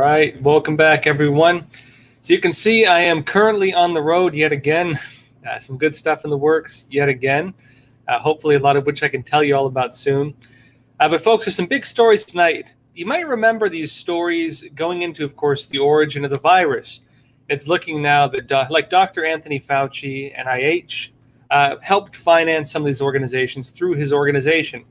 right, welcome back, everyone. So you can see I am currently on the road yet again. Some good stuff in the works yet again. Hopefully a lot of which I can tell you all about soon. But folks, there's some big stories tonight. You might remember these stories going into, of course, the origin of the virus. It's looking now that like Dr. Anthony Fauci, NIH, helped finance some of these organizations through his organization.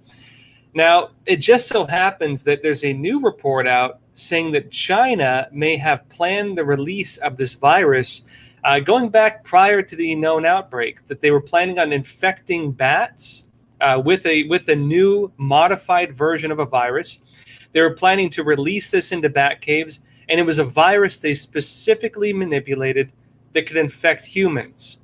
Now, it just so happens that there's a new report out saying that China may have planned the release of this virus going back prior to the known outbreak, that they were planning on infecting bats with a new modified version of a virus. They were planning to release this into bat caves, and it was a virus they specifically manipulated that could infect humans.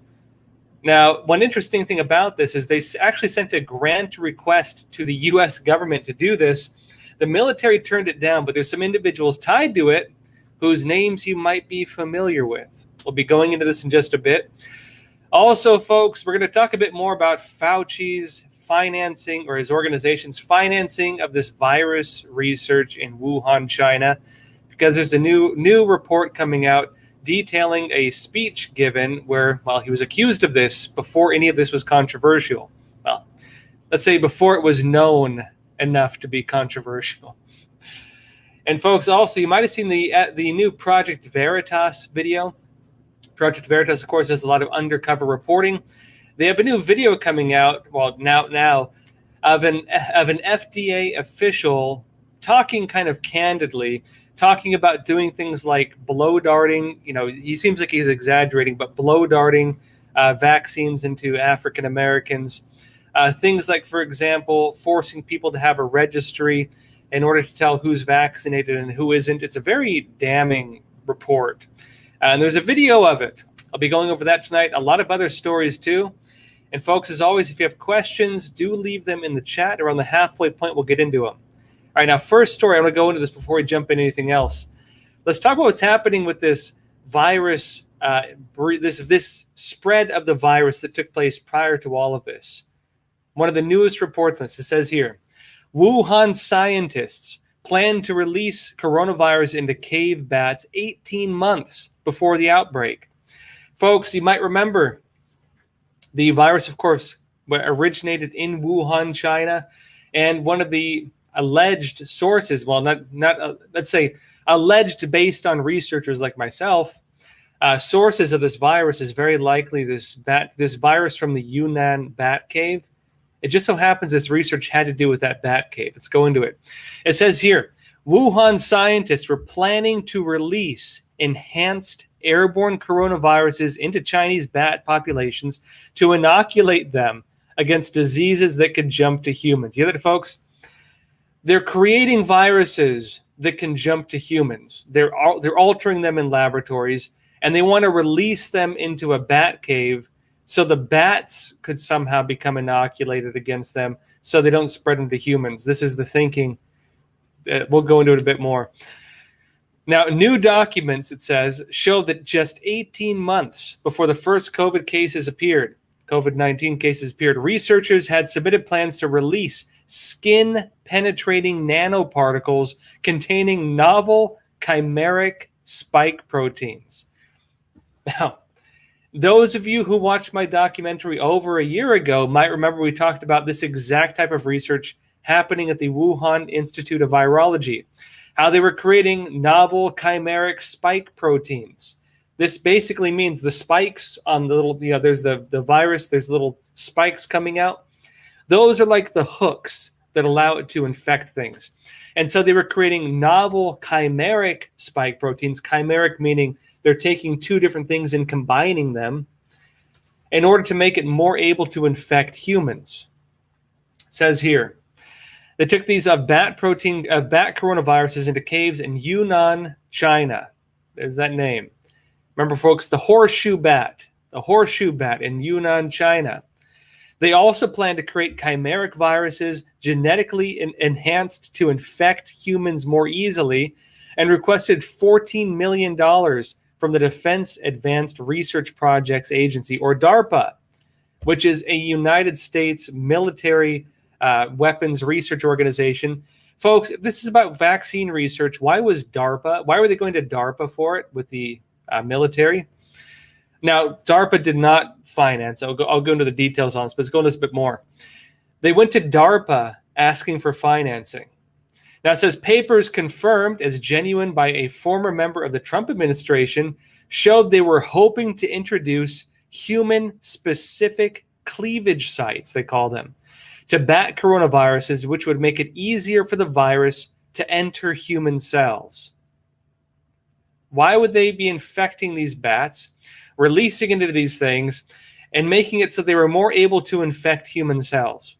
Now, one interesting thing about this is they actually sent a grant request to the U.S. government to do this. The military turned it down, but there's some individuals tied to it whose names you might be familiar with. We'll be going into this in just a bit. Also, folks, we're going to talk a bit more about Fauci's financing, or his organization's financing of this virus research in Wuhan, China, because there's a new report coming out detailing a speech given where, well, he was accused of this before any of this was controversial. Well, let's say before it was known enough to be controversial. And folks, also, you might have seen the new Project Veritas video. Project Veritas, of course, does a lot of undercover reporting. They have a new video coming out, well, now of an FDA official talking kind of candidly, talking about doing things like blow darting. You know, he seems like he's exaggerating, but blow darting vaccines into African Americans. Things like, for example, forcing people to have a registry in order to tell who's vaccinated and who isn't. It's a very damning report. And there's a video of it. I'll be going over that tonight. A lot of other stories too. And folks, as always, if you have questions, do leave them in the chat. Around the halfway point, we'll get into them. All right, now, first story, I want to go into this before we jump into anything else. Let's talk about what's happening with this virus, this spread of the virus that took place prior to all of this. One of the newest reports on this, it says here, Wuhan scientists plan to release coronavirus into cave bats 18 months before the outbreak. Folks, you might remember the virus, of course, originated in Wuhan, China, and one of the alleged sources, well, let's say alleged based on researchers like myself, sources of this virus is very likely this virus from the Yunnan bat cave. It just so happens this research had to do with that bat cave. Let's go into it. It says here, Wuhan scientists were planning to release enhanced airborne coronaviruses into Chinese bat populations to inoculate them against diseases that could jump to humans. You hear that, folks? They're creating viruses that can jump to humans. They're altering them in laboratories, and they want to release them into a bat cave so the bats could somehow become inoculated against them so they don't spread them to humans. This is the thinking. We'll go into it a bit more. Now, new documents, it says, show that just 18 months before the first COVID-19 cases appeared, researchers had submitted plans to release skin-penetrating nanoparticles containing novel chimeric spike proteins. Now, those of you who watched my documentary over a year ago might remember we talked about this exact type of research happening at the Wuhan Institute of Virology, how they were creating novel chimeric spike proteins. This basically means the spikes on the little, there's the virus, there's little spikes coming out. Those are like the hooks that allow it to infect things. And so they were creating novel chimeric spike proteins, chimeric meaning they're taking two different things and combining them in order to make it more able to infect humans. It says here, they took these bat coronaviruses into caves in Yunnan, China. There's that name. Remember, folks, the horseshoe bat in Yunnan, China. They also plan to create chimeric viruses genetically enhanced to infect humans more easily, and requested $14 million from the Defense Advanced Research Projects Agency, or DARPA, which is a United States military weapons research organization Folks, if this is about vaccine research, why were they going to DARPA for it with the military? Now, DARPA did not finance. I'll go into the details on this, but let's go into this a bit more. They went to DARPA asking for financing. Now, it says papers confirmed as genuine by a former member of the Trump administration showed they were hoping to introduce human-specific cleavage sites, they call them, to bat coronaviruses, which would make it easier for the virus to enter human cells. Why would they be infecting these bats, releasing into these things, and making it so they were more able to infect human cells?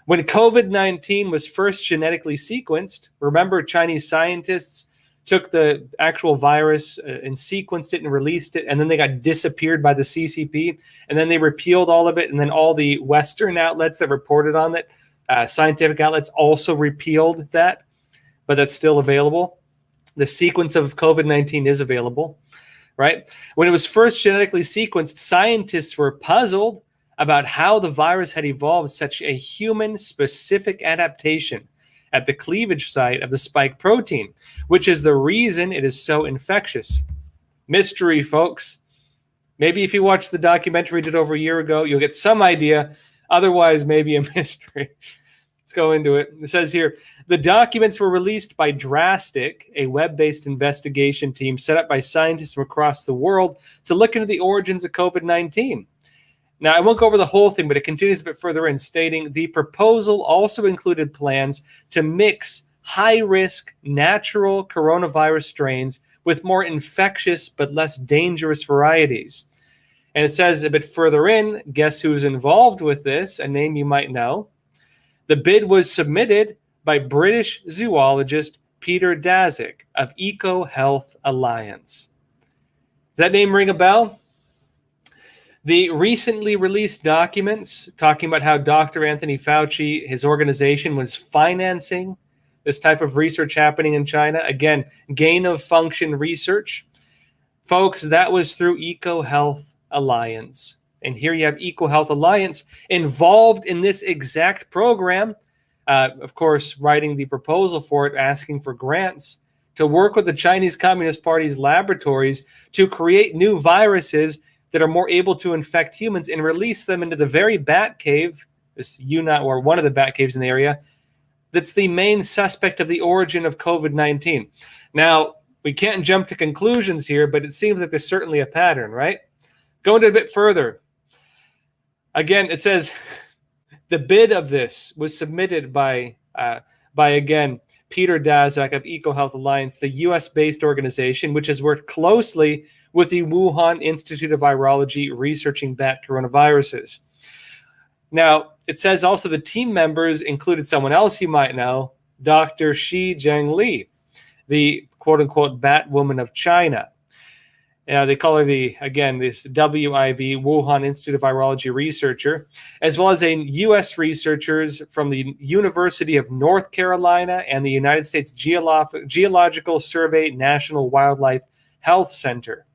When COVID-19 was first genetically sequenced, remember Chinese scientists took the actual virus and sequenced it and released it, and then they got disappeared by the CCP, and then they repealed all of it, and then all the Western outlets that reported on it, scientific outlets, also repealed that, but that's still available. The sequence of COVID-19 is available, right? When it was first genetically sequenced, scientists were puzzled about how the virus had evolved such a human-specific adaptation at the cleavage site of the spike protein, which is the reason it is so infectious. Mystery, folks. Maybe if you watch the documentary we did over a year ago, you'll get some idea. Otherwise, maybe a mystery. Let's go into it. It says here, the documents were released by Drastic, a web-based investigation team set up by scientists from across the world to look into the origins of COVID-19. Now, I won't go over the whole thing, but it continues a bit further in, stating the proposal also included plans to mix high-risk natural coronavirus strains with more infectious but less dangerous varieties. And it says a bit further in, guess who's involved with this? A name you might know. The bid was submitted by British zoologist Peter Daszak of Eco Health Alliance. Does that name ring a bell? The recently released documents talking about how Dr. Anthony Fauci, his organization, was financing this type of research happening in China. Again, gain-of-function research. Folks, that was through Eco Health Alliance. And here you have Eco Health Alliance involved in this exact program, of course, writing the proposal for it, asking for grants to work with the Chinese Communist Party's laboratories to create new viruses that are more able to infect humans and release them into the very bat cave, this or one of the bat caves in the area, that's the main suspect of the origin of COVID-19. Now, we can't jump to conclusions here, but it seems like there's certainly a pattern, right? Going a bit further. Again, it says the bid of this was submitted by again, Peter Daszak of Eco Health Alliance, the U.S.-based organization, which has worked closely with the Wuhan Institute of Virology researching bat coronaviruses. Now, it says also the team members included someone else you might know, Dr. Shi Zhengli, the quote-unquote bat woman of China. They call her this WIV, Wuhan Institute of Virology researcher, as well as U.S. researchers from the University of North Carolina and the United States Geological Survey National Wildlife Health Center.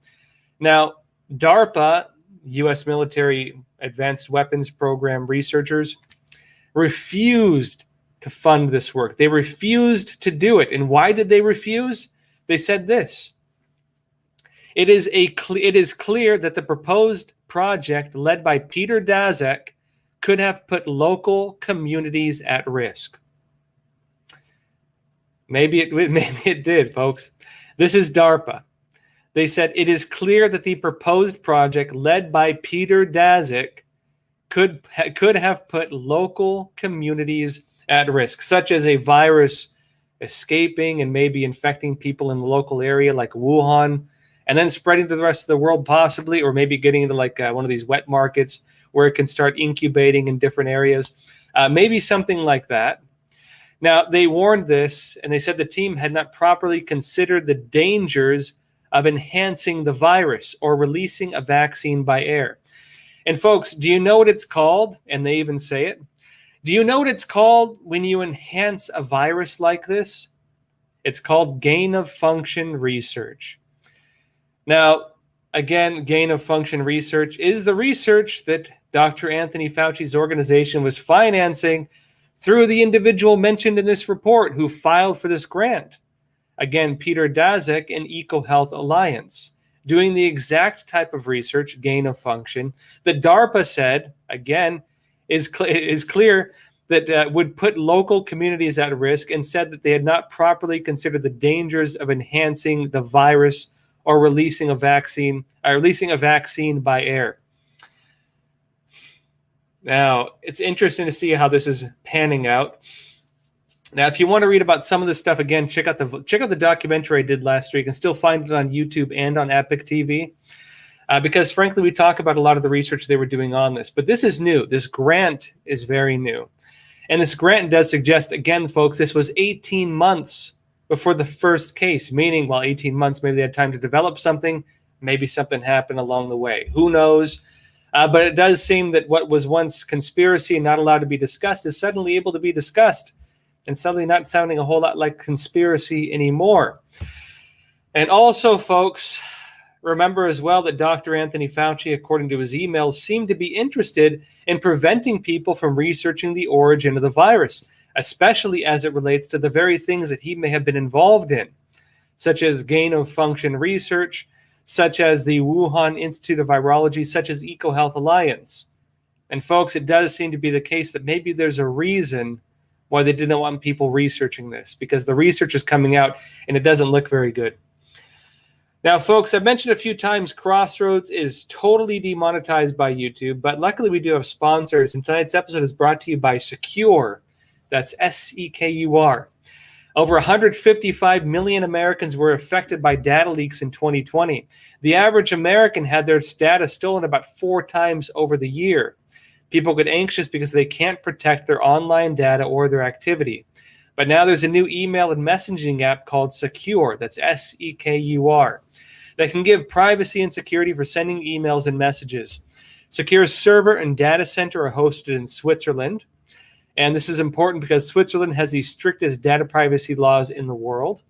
Now, DARPA, U.S. military advanced weapons program researchers, refused to fund this work. They refused to do it. And why did they refuse? They said this. It is clear that the proposed project led by Peter Daszak could have put local communities at risk. Maybe it did, folks. This is DARPA. They said it is clear that the proposed project led by Peter Daszak could have put local communities at risk, such as a virus escaping and maybe infecting people in the local area like Wuhan, and then spreading to the rest of the world possibly, or maybe getting into like one of these wet markets where it can start incubating in different areas. Maybe something like that. Now, they warned this, and they said the team had not properly considered the dangers of enhancing the virus or releasing a vaccine by air. And folks, do you know what it's called? And they even say it. Do you know what it's called when you enhance a virus like this? It's called gain-of-function research. Now, again, gain-of-function research is the research that Dr. Anthony Fauci's organization was financing through the individual mentioned in this report who filed for this grant. Again, Peter Daszak and EcoHealth Alliance, doing the exact type of research, gain of function, that DARPA said, again, is clear that would put local communities at risk, and said that they had not properly considered the dangers of enhancing the virus or releasing a vaccine by air. Now, it's interesting to see how this is panning out. Now, if you want to read about some of this stuff, again, check out the documentary I did last week. You can still find it on YouTube and on Epic TV. Because, frankly, we talk about a lot of the research they were doing on this. But this is new. This grant is very new. And this grant does suggest, again, folks, this was 18 months before the first case, meaning, well, 18 months, maybe they had time to develop something. Maybe something happened along the way. Who knows? But it does seem that what was once conspiracy and not allowed to be discussed is suddenly able to be discussed, and suddenly not sounding a whole lot like conspiracy anymore. And also, folks, remember as well that Dr. Anthony Fauci, according to his emails, seemed to be interested in preventing people from researching the origin of the virus, especially as it relates to the very things that he may have been involved in, such as gain-of-function research, such as the Wuhan Institute of Virology, such as EcoHealth Alliance. And folks, it does seem to be the case that maybe there's a reason why they didn't want people researching this, because the research is coming out and it doesn't look very good. Now, folks, I've mentioned a few times Crossroads is totally demonetized by YouTube, but luckily we do have sponsors, and tonight's episode is brought to you by Secure. That's S-E-K-U-R. Over 155 million Americans were affected by data leaks in 2020. The average American had their data stolen about 4 times over the year. People get anxious because they can't protect their online data or their activity. But now there's a new email and messaging app called Secure, that's S-E-K-U-R, that can give privacy and security for sending emails and messages. Secure's server and data center are hosted in Switzerland. And this is important because Switzerland has the strictest data privacy laws in the world.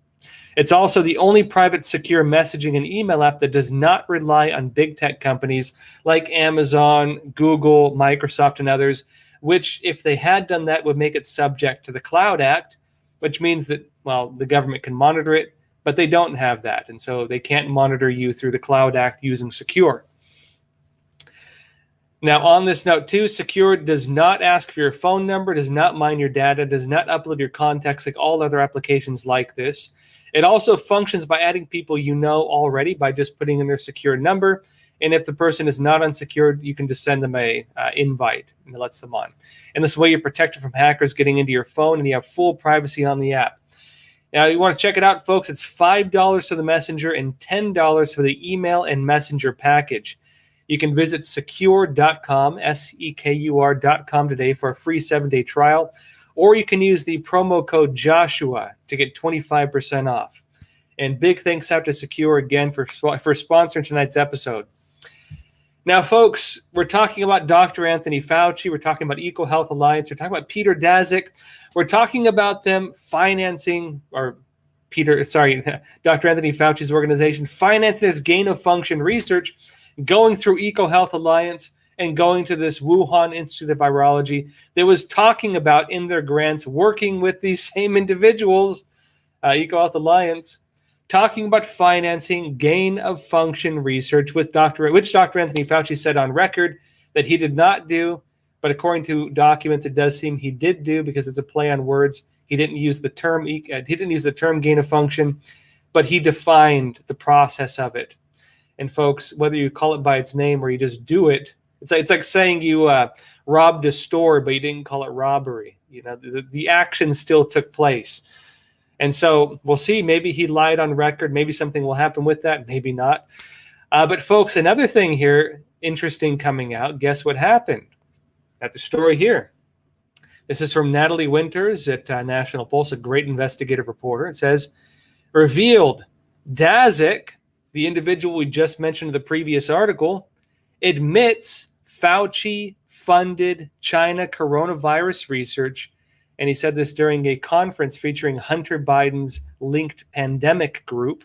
It's also the only private secure messaging and email app that does not rely on big tech companies like Amazon, Google, Microsoft, and others, which, if they had done that, would make it subject to the Cloud Act, which means that, well, the government can monitor it, but they don't have that. And so they can't monitor you through the Cloud Act using Secure. Now, on this note, too, Secure does not ask for your phone number, does not mine your data, does not upload your contacts like all other applications like this. It also functions by adding people you know already by just putting in their secure number. And if the person is not unsecured, you can just send them a invite, and it lets them on. And this way you're protected from hackers getting into your phone, and you have full privacy on the app. Now, you want to check it out, folks. It's $5 for the Messenger and $10 for the email and Messenger package. You can visit secure.com, S-E-K-U-R.com today for a free 7-day trial, or you can use the promo code Joshua to get 25% off. And big thanks out to Secure again for sponsoring tonight's episode. Now, folks, we're talking about Dr. Anthony Fauci. We're talking about EcoHealth Alliance. We're talking about Peter Daszak. We're talking about them financing, Dr. Anthony Fauci's organization financing this gain-of-function research, going through EcoHealth Alliance and going to this Wuhan Institute of Virology that was talking about in their grants, working with these same individuals, EcoHealth Alliance, talking about financing gain-of-function research, which Dr. Anthony Fauci said on record that he did not do, but according to documents, it does seem he did do, because it's a play on words. He didn't use the term gain-of-function, but he defined the process of it. And folks, whether you call it by its name or you just do it, it's like saying you robbed a store, but you didn't call it robbery. You know, the action still took place. And so we'll see. Maybe he lied on record. Maybe something will happen with that. Maybe not. But folks, another thing here, interesting coming out. Guess what happened? Got the story here. This is from Natalie Winters at National Pulse, a great investigative reporter. It says, revealed, Daszak, the individual we just mentioned in the previous article, admits Fauci funded China coronavirus research. And he said this during a conference featuring Hunter Biden's linked pandemic group.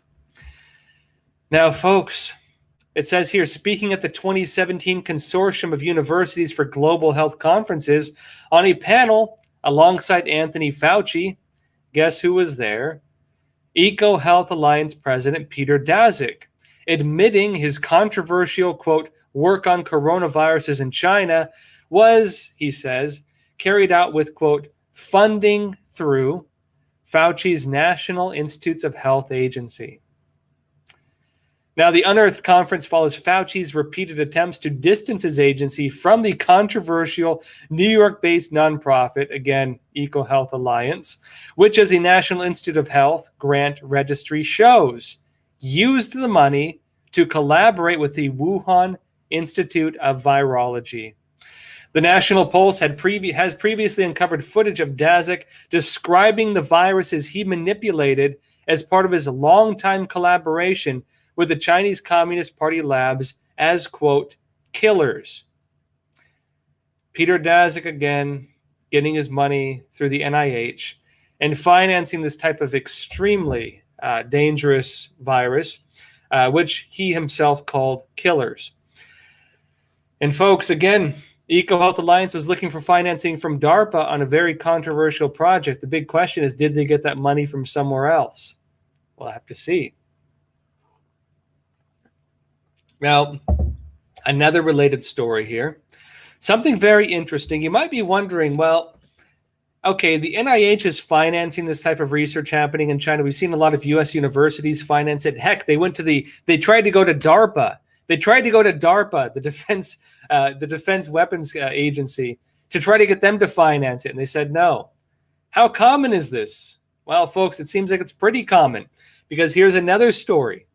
Now, folks, it says here, speaking at the 2017 Consortium of Universities for Global Health Conferences on a panel alongside Anthony Fauci, guess who was there? EcoHealth Alliance President Peter Daszak, admitting his controversial, quote, work on coronaviruses in China was, he says, carried out with, quote, funding through Fauci's National Institutes of Health Agency. Now, the Unearthed Conference follows Fauci's repeated attempts to distance his agency from the controversial New York-based nonprofit, again, EcoHealth Alliance, which, as a National Institute of Health grant registry shows, used the money to collaborate with the Wuhan Institute of Virology. The National Pulse has previously uncovered footage of Daszak describing the viruses he manipulated as part of his longtime collaboration with the Chinese Communist Party labs as, quote, killers. Peter Daszak, again, getting his money through the NIH and financing this type of extremely dangerous virus, which he himself called killers. And folks, again, EcoHealth Alliance was looking for financing from DARPA on a very controversial project. The big question is, did they get that money from somewhere else? We'll have to see. Now, another related story here. Something very interesting. You might be wondering, well, okay, the NIH is financing this type of research happening in China. We've seen a lot of U.S. universities finance it. Heck, they tried to go to DARPA. They tried to go to DARPA, the Defense Weapons Agency, to try to get them to finance it, and they said no. How common is this? Well, folks, it seems like it's pretty common, because here's another story.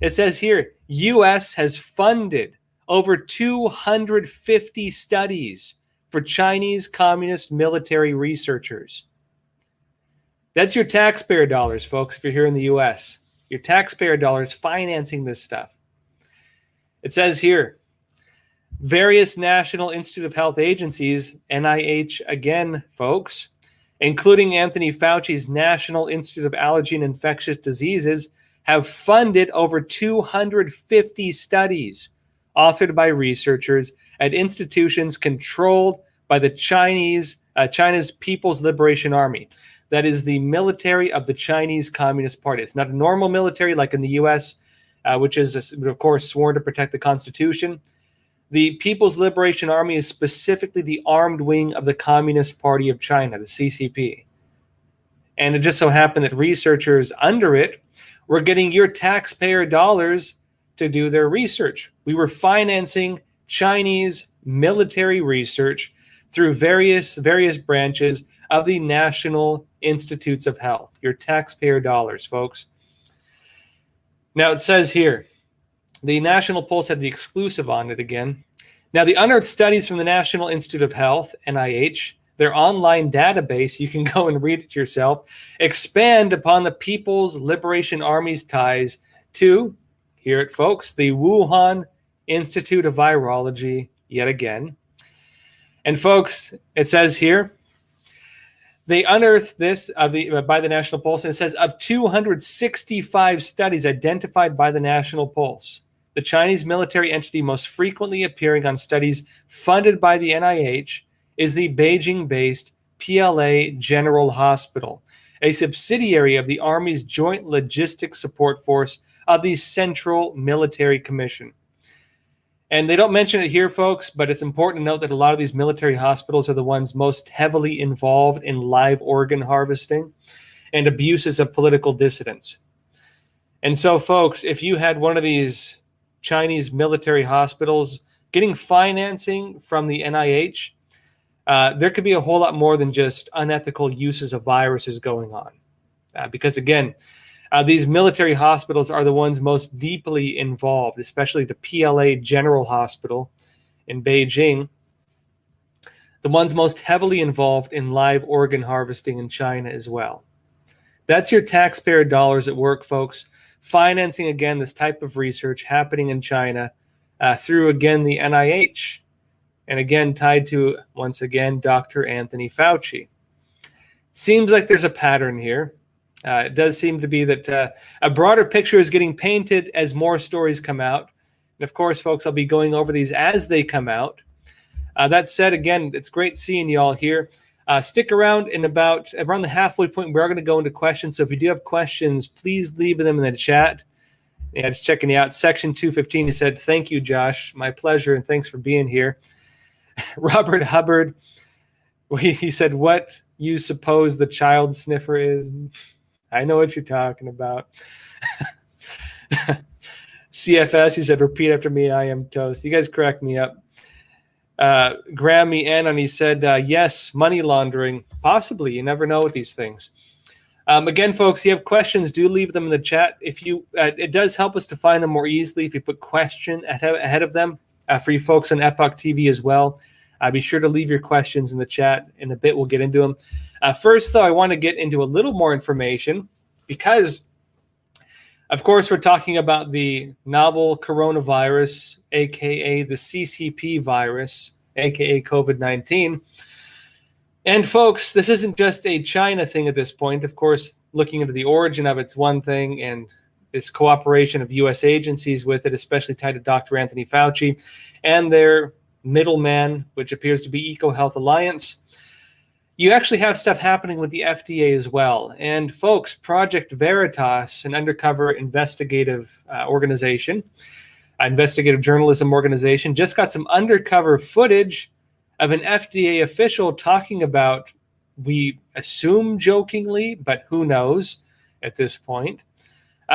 It says here, U.S. has funded over 250 studies for Chinese communist military researchers. That's your taxpayer dollars, folks, if you're here in the U.S. Your taxpayer dollars financing this stuff. It says here, various National Institute of Health agencies, NIH again, folks, including Anthony Fauci's National Institute of Allergy and Infectious Diseases, have funded over 250 studies authored by researchers at institutions controlled by the China's People's Liberation Army. That is the military of the Chinese Communist Party. It's not a normal military like in the U.S., which is, of course, sworn to protect the Constitution. The People's Liberation Army is specifically the armed wing of the Communist Party of China, the CCP. And it just so happened that researchers under it were getting your taxpayer dollars to do their research. We were financing Chinese military research through various branches of the National Institutes of Health. Your taxpayer dollars, folks. Now, it says here, the National Pulse had the exclusive on it again. Now, the unearthed studies from the National Institute of Health, NIH, their online database, you can go and read it yourself, expand upon the People's Liberation Army's ties to, hear it, folks, the Wuhan Institute of Virology, yet again. And, folks, it says here, they unearthed this by the National Pulse, and it says of 265 studies identified by the National Pulse, the Chinese military entity most frequently appearing on studies funded by the NIH is the Beijing-based PLA General Hospital, a subsidiary of the Army's Joint Logistics Support Force of the Central Military Commission. And they don't mention it here, folks, but it's important to note that a lot of these military hospitals are the ones most heavily involved in live organ harvesting and abuses of political dissidents. And so, folks, if you had one of these Chinese military hospitals getting financing from the NIH, there could be a whole lot more than just unethical uses of viruses going on. Because, again, these military hospitals are the ones most deeply involved, especially the PLA General Hospital in Beijing, the ones most heavily involved in live organ harvesting in China as well. That's your taxpayer dollars at work, folks, financing, again, this type of research happening in China through, again, the NIH, and, again, tied to, once again, Dr. Anthony Fauci. Seems like there's a pattern here. It does seem to be that a broader picture is getting painted as more stories come out. And of course, folks, I'll be going over these as they come out. That said, again, it's great seeing you all here. Stick around. In about around the halfway point, we are going to go into questions. So if you do have questions, please leave them in the chat. Yeah, just checking you out. Section 215, he said, thank you, Josh. My pleasure, and thanks for being here. Robert Hubbard, he said, what you suppose the child sniffer is? I know what you're talking about. CFS, he said, repeat after me, I am toast. You guys crack me up. Grammy Annan, he said, yes, money laundering. Possibly. You never know with these things. Again, folks, if you have questions, do leave them in the chat. If you, it does help us to find them more easily if you put question ahead of them. For you folks on Epoch TV as well, be sure to leave your questions in the chat. In a bit, we'll get into them. First, though, I want to get into a little more information because, of course, we're talking about the novel coronavirus, a.k.a. the CCP virus, a.k.a. COVID-19. And folks, this isn't just a China thing at this point. Of course, looking into the origin of it's one thing, and this cooperation of U.S. agencies with it, especially tied to Dr. Anthony Fauci and their middleman, which appears to be EcoHealth Alliance. You actually have stuff happening with the FDA as well. And folks, Project Veritas, an undercover investigative organization, investigative journalism organization, just got some undercover footage of an FDA official talking about, we assume jokingly, but who knows at this point,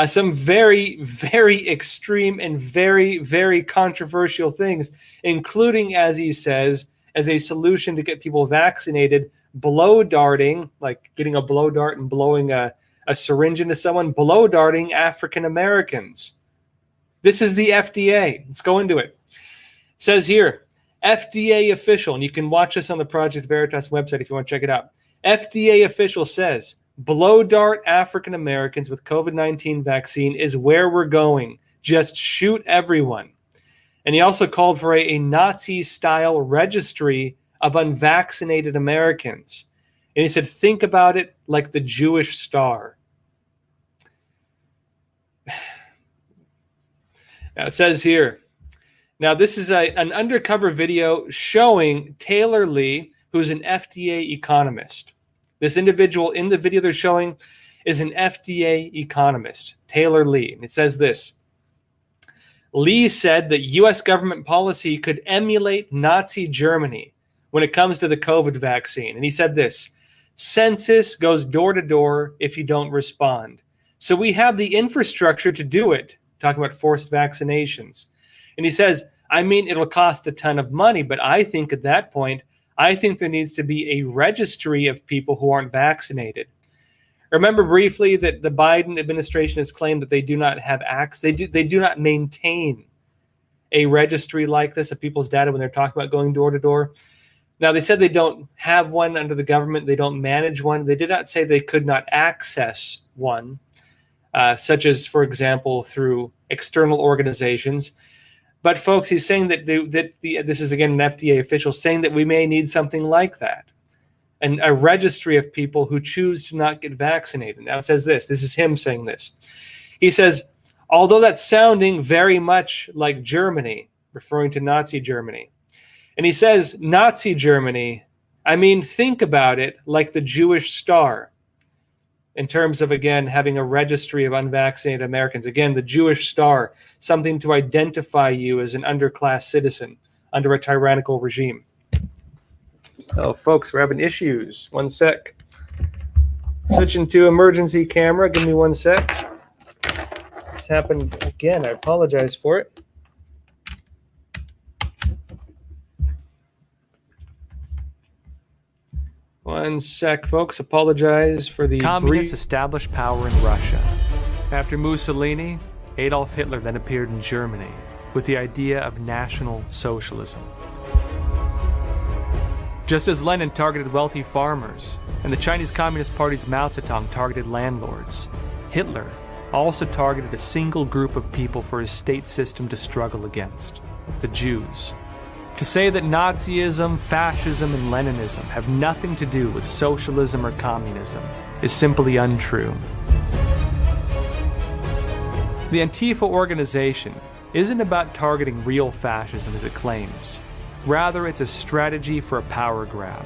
some very, very extreme and very, very controversial things, including, as he says, as a solution to get people vaccinated, blow darting, like getting a blow dart and blowing a syringe into someone, blow darting African Americans. This is the FDA. Let's go into it. It says here, FDA official, and you can watch this on the Project Veritas website if you want to check it out. FDA official says, blow dart African Americans with COVID-19 vaccine is where we're going. Just shoot everyone. And he also called for a Nazi-style registry of unvaccinated Americans. And he said, think about it like the Jewish star. Now it says here, now this is an undercover video showing Taylor Lee, who's an FDA economist. This individual in the video they're showing is an FDA economist, Taylor Lee. And it says this, Lee said that U.S. government policy could emulate Nazi Germany when it comes to the COVID vaccine. And he said this, census goes door to door if you don't respond. So we have the infrastructure to do it, talking about forced vaccinations. And he says, I mean, it'll cost a ton of money, but I think at that point, I think there needs to be a registry of people who aren't vaccinated. Remember briefly that the Biden administration has claimed that they do not have access, they do not maintain a registry like this of people's data when they're talking about going door to door. Now, they said they don't have one under the government. They don't manage one. They did not say they could not access one, such as, for example, through external organizations. But, folks, he's saying that this is, again, an FDA official saying that we may need something like that, and a registry of people who choose to not get vaccinated. Now, it says this. This is him saying this. He says, although that's sounding very much like Germany, referring to Nazi Germany. And he says, Nazi Germany, I mean, think about it like the Jewish star in terms of, again, having a registry of unvaccinated Americans. Again, the Jewish star, something to identify you as an underclass citizen under a tyrannical regime. Oh, folks, we're having issues. One sec. Switching to emergency camera. Give me one sec. This happened again. I apologize for it. One sec, folks. Apologize for the Communists established power in Russia. After Mussolini, Adolf Hitler then appeared in Germany with the idea of National Socialism. Just as Lenin targeted wealthy farmers, and the Chinese Communist Party's Mao Zedong targeted landlords, Hitler also targeted a single group of people for his state system to struggle against, the Jews. To say that Nazism, fascism, and Leninism have nothing to do with socialism or communism is simply untrue. The Antifa organization isn't about targeting real fascism as it claims. Rather, it's a strategy for a power grab.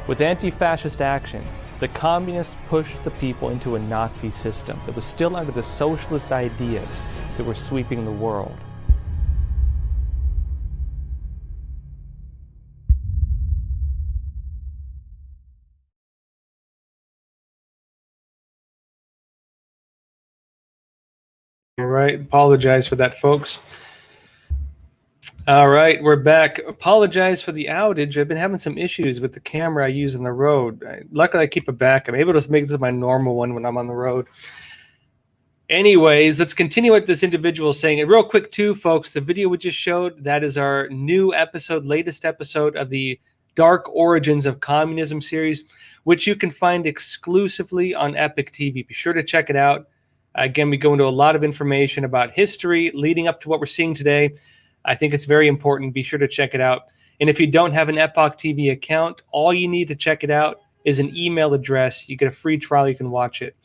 With anti-fascist action, the communists pushed the people into a Nazi system that was still under the socialist ideas that were sweeping the world. All right, apologize for that, folks. All right, we're back. Apologize for the outage. I've been having some issues with the camera I use on the road. Luckily, I keep it back. I'm able to make this my normal one when I'm on the road. Anyways, let's continue what this individual is saying. And real quick, too, folks, the video we just showed, that is our new episode, latest episode of the Dark Origins of Communism series, which you can find exclusively on Epic TV. Be sure to check it out. Again, we go into a lot of information about history leading up to what we're seeing today. I think it's very important. Be sure to check it out. And if you don't have an Epoch TV account, all you need to check it out is an email address. You get a free trial. You can watch it.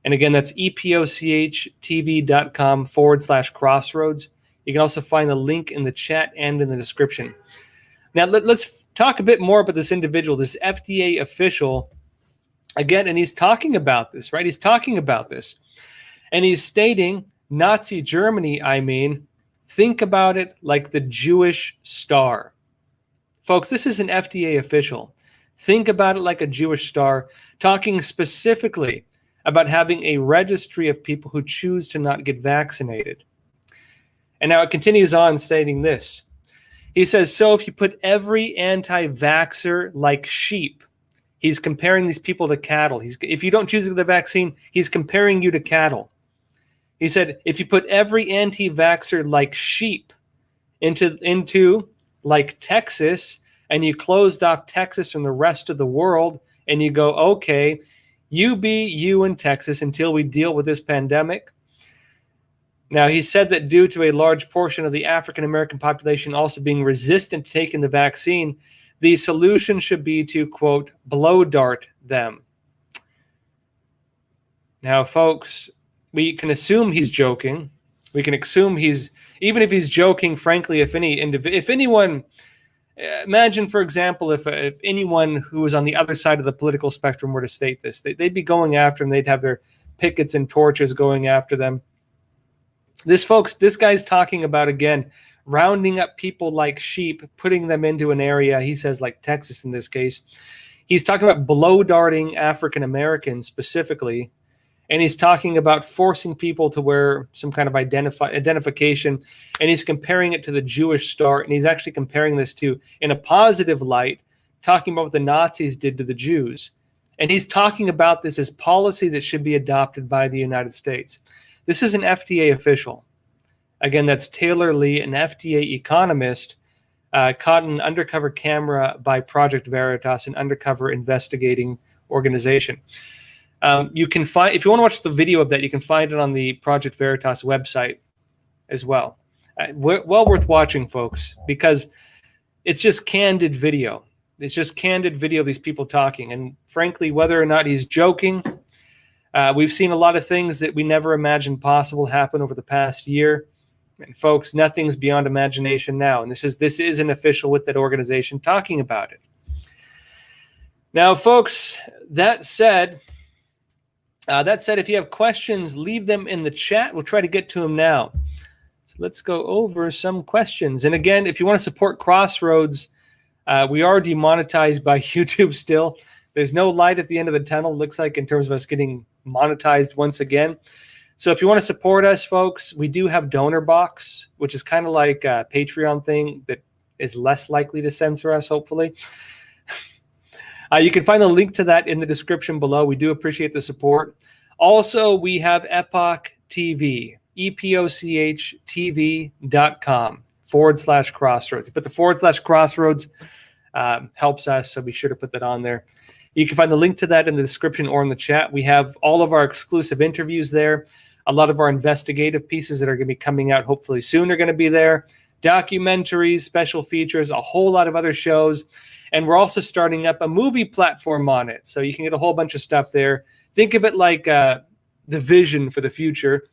And again, that's epochtv.com/crossroads. You can also find the link in the chat and in the description. Now, let's talk a bit more about this individual, this FDA official. Again, and he's talking about this, right? He's talking about this. And he's stating, Nazi Germany, think about it like the Jewish star. Folks, this is an FDA official. Think about it like a Jewish star, talking specifically about having a registry of people who choose to not get vaccinated. And now it continues on stating this. He says, so if you put every anti-vaxxer like sheep, he's comparing these people to cattle. If you don't choose to get the vaccine, he's comparing you to cattle. He said, if you put every anti-vaxxer like sheep into like Texas, and you closed off Texas from the rest of the world, and you go, okay, you be you in Texas until we deal with this pandemic. Now, he said that due to a large portion of the African-American population also being resistant to taking the vaccine, the solution should be to, quote, blow dart them. Now, folks, we can assume he's joking. We can assume even if he's joking, frankly, if anyone, imagine, for example, if anyone who was on the other side of the political spectrum were to state this, they'd be going after him. They'd have their pickets and torches going after them. This guy's talking about, again, rounding up people like sheep, putting them into an area, he says, like Texas in this case. He's talking about blow darting African Americans specifically. And he's talking about forcing people to wear some kind of identification. And he's comparing it to the Jewish star. And he's actually comparing this to, in a positive light, talking about what the Nazis did to the Jews. And he's talking about this as policy that should be adopted by the United States. This is an FDA official. Again, that's Taylor Lee, an FDA economist, caught in an undercover camera by Project Veritas, an undercover investigating organization. You can find, if you want to watch the video of that, you can find it on the Project Veritas website as well. Well worth watching, folks, because it's just candid video. It's just candid video of these people talking. And frankly, whether or not he's joking, we've seen a lot of things that we never imagined possible happen over the past year. And folks, nothing's beyond imagination now. And this is an official with that organization talking about it. Now, folks, that said, if you have questions, leave them in the chat. We'll try to get to them now. So let's go over some questions. And again, if you want to support Crossroads, we are demonetized by YouTube still. There's no light at the end of the tunnel, looks like, in terms of us getting monetized once again. So if you want to support us, folks, we do have Donor Box, which is kind of like a Patreon thing that is less likely to censor us, hopefully. You can find the link to that in the description below. We do appreciate the support. Also, we have Epoch TV, epochtv.com/crossroads. But the /crossroads helps us, so be sure to put that on there. You can find the link to that in the description or in the chat. We have all of our exclusive interviews there. A lot of our investigative pieces that are going to be coming out hopefully soon are going to be there. Documentaries, special features, a whole lot of other shows. And we're also starting up a movie platform on it. So you can get a whole bunch of stuff there. Think of it like the vision for the future.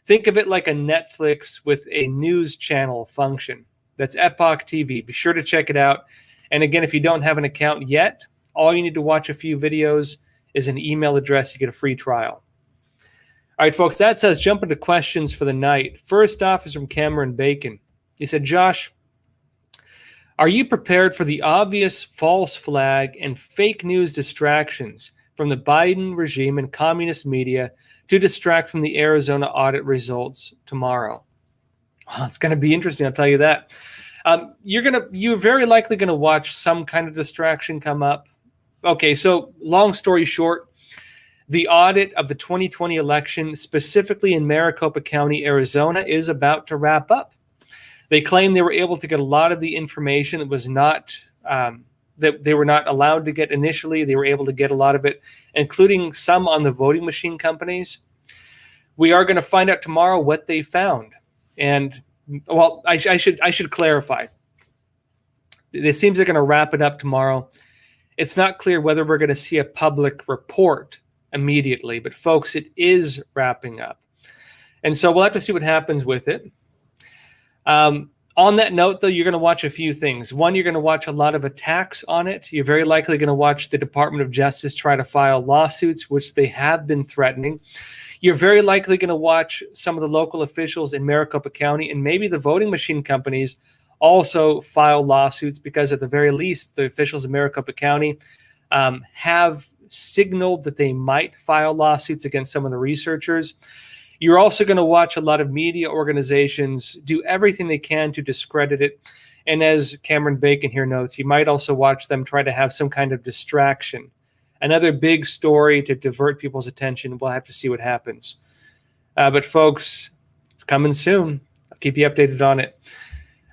Think of it like a Netflix with a news channel function. That's Epoch TV. Be sure to check it out. And again, if you don't have an account yet, All you need to watch a few videos is an email address. You get a free trial. All right, folks, that says jump into questions for the night. First off is from Cameron Bacon. He said, Josh, are you prepared for the obvious false flag and fake news distractions from the Biden regime and communist media to distract from the Arizona audit results tomorrow? Well, it's going to be interesting, I'll tell you that. You're very likely going to watch some kind of distraction come up. Okay, so long story short, the audit of the 2020 election, specifically in Maricopa County, Arizona, is about to wrap up. They claim they were able to get a lot of the information that was not that they were not allowed to get initially. They were able to get a lot of it, including some on the voting machine companies. We are going to find out tomorrow what they found. And well, I should clarify. It seems they're going to wrap it up tomorrow. It's not clear whether we're going to see a public report immediately, but folks, it is wrapping up. And so we'll have to see what happens with it. On that note, though, you're going to watch a few things. One, you're going to watch a lot of attacks on it. You're very likely going to watch the Department of Justice try to file lawsuits, which they have been threatening. You're very likely going to watch some of the local officials in Maricopa County and maybe the voting machine companies also file lawsuits because at the very least, the officials in Maricopa County have signaled that they might file lawsuits against some of the researchers. You're also going to watch a lot of media organizations do everything they can to discredit it. And as Cameron Bacon here notes, you might also watch them try to have some kind of distraction. Another big story to divert people's attention. We'll have to see what happens. But folks, it's coming soon. I'll keep you updated on it.